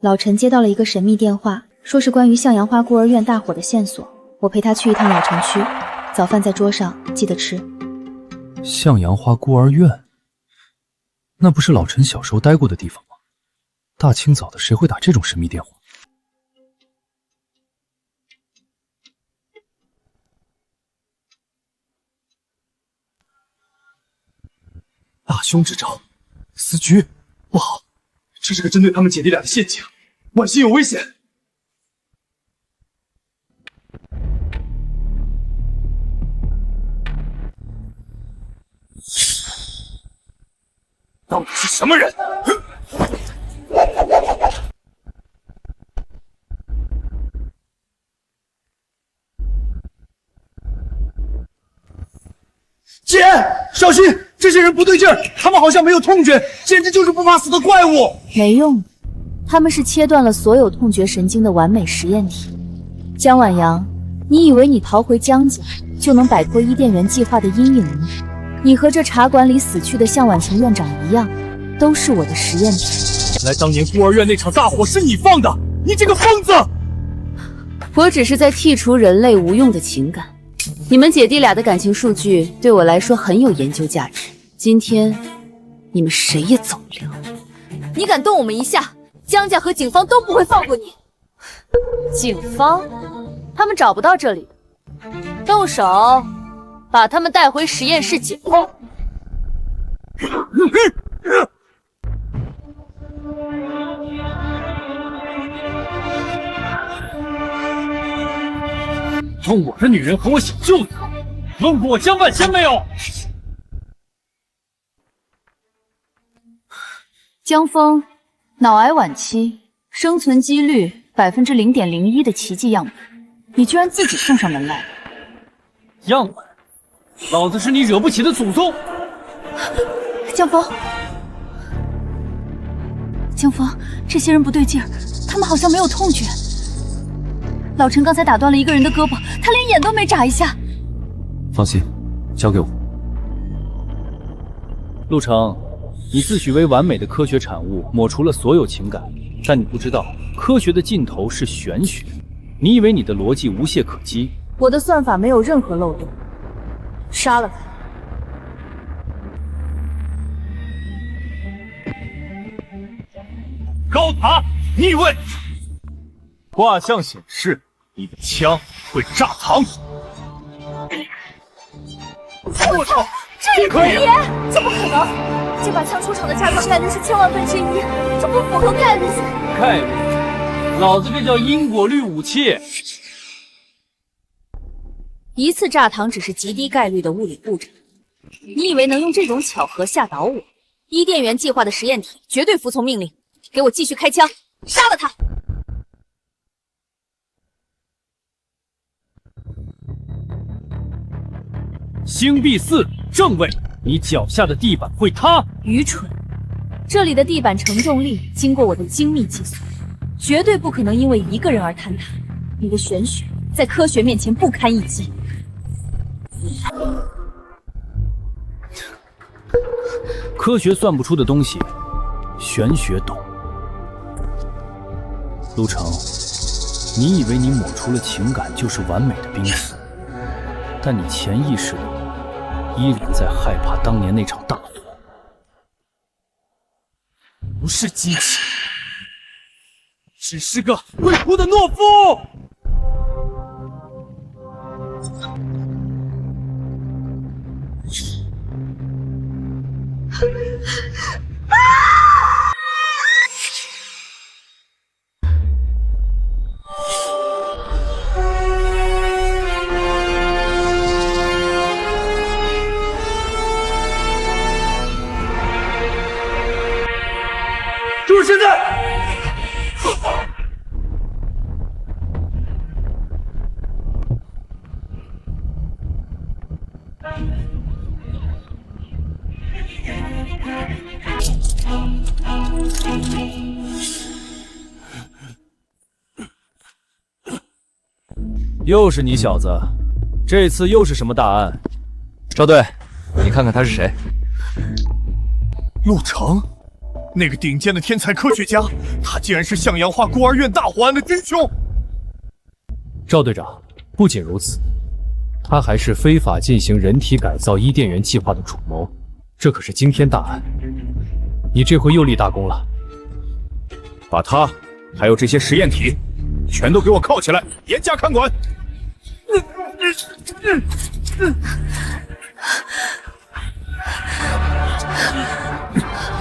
老陈接到了一个神秘电话，说是关于向阳花孤儿院大火的线索。我陪他去一趟老城区，早饭在桌上，记得吃。向阳花孤儿院，那不是老陈小时候待过的地方吗？大清早的，谁会打这种神秘电话？大凶之兆，死局，不好，这是个针对他们姐弟俩的陷阱，婉心有危险。到底是什么人？姐，小心！这些人不对劲儿，他们好像没有痛觉，简直就是不怕死的怪物。没用，他们是切断了所有痛觉神经的完美实验体。江晚阳，你以为你逃回江家就能摆脱伊甸园计划的阴影吗？你和这茶馆里死去的向晚晴院长一样，都是我的实验体。原来当年孤儿院那场大火是你放的，你这个疯子！我只是在剔除人类无用的情感。你们姐弟俩的感情数据对我来说很有研究价值。今天你们谁也走不了。你敢动我们一下，江家和警方都不会放过你。警方？他们找不到这里，动手，把他们带回实验室解剖。用我的女人和我小舅子，用过我江半仙没有？江峰，脑癌晚期，生存几率0.01%的奇迹样本，你居然自己送上门来了。样本？老子是你惹不起的祖宗！江峰，江峰，这些人不对劲儿，他们好像没有痛觉。老陈刚才打断了一个人的胳膊，他连眼都没眨一下。放心，交给我。陆成，你自诩为完美的科学产物，抹除了所有情感，但你不知道，科学的尽头是玄学。你以为你的逻辑无懈可击？我的算法没有任何漏洞，杀了他！高塔，逆位！卦象显示，你的枪会炸膛。我操！这也可以？怎么可能？这把枪出厂的炸弹概率是1000万分之1，这不符合概率。概率？老子这叫因果律武器。一次炸膛只是极低概率的物理步骤，你以为能用这种巧合吓倒我？伊甸园计划的实验体绝对服从命令，给我继续开枪，杀了他！星币4正位，你脚下的地板会塌。愚蠢！这里的地板承重力经过我的精密计算，绝对不可能因为一个人而坍塌。你的玄学在科学面前不堪一击。科学算不出的东西，玄学懂。陆成，你以为你抹除了情感就是完美的濒死，但你潜意识里依然在害怕当年那场大火。不是机器，只是个会哭的懦夫。就是现在！又是你小子，这次又是什么大案？赵队，你看看他是谁？陆成，那个顶尖的天才科学家，他竟然是向阳花孤儿院大火案的真凶。赵队长，不仅如此，他还是非法进行人体改造伊甸园计划的主谋，这可是惊天大案。你这回又立大功了。把他还有这些实验体全都给我铐起来，严加看管。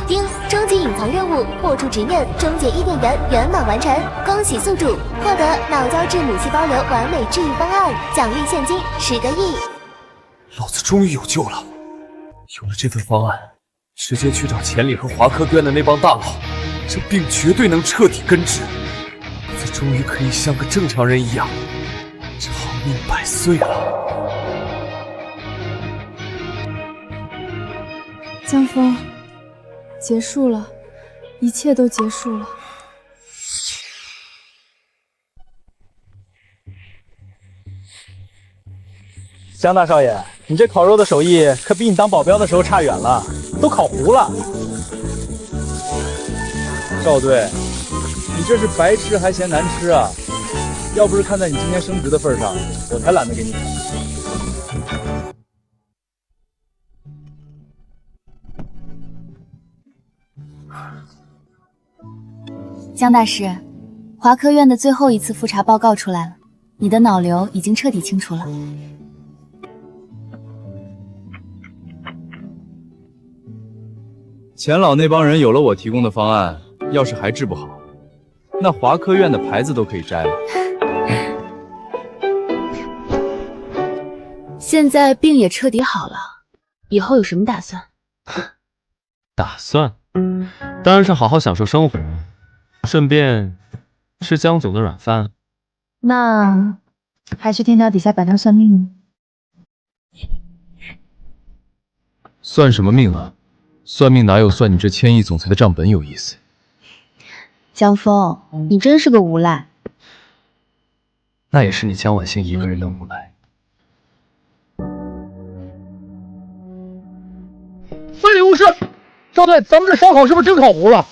丁，终极隐藏任务破除执念，终结伊甸园圆满完成，恭喜宿主获得脑胶质母细胞瘤完美治愈方案，奖励现金10个亿。老子终于有救了！有了这份方案，直接去找钱理和华科院的那帮大佬，这病绝对能彻底根治。我终于可以像个正常人一样长命百岁了。江峰，结束了，一切都结束了。江大少爷，你这烤肉的手艺可比你当保镖的时候差远了，都烤糊了。赵队，你这是白吃还嫌难吃啊！要不是看在你今天升职的份上，我才懒得给你烤。江大师，华科院的最后一次复查报告出来了，你的脑瘤已经彻底清除了。钱老那帮人有了我提供的方案，要是还治不好，那华科院的牌子都可以摘了。现在病也彻底好了，以后有什么打算？打算？当然是好好享受生活，顺便吃江总的软饭。那还去天桥底下摆摊算命呢？算什么命啊？算命哪有算你这1000亿总裁的账本有意思？江峰，你真是个无赖。那也是你江晚星一个人的无赖。废物是，赵队，咱们这烧烤是不是真烤糊了？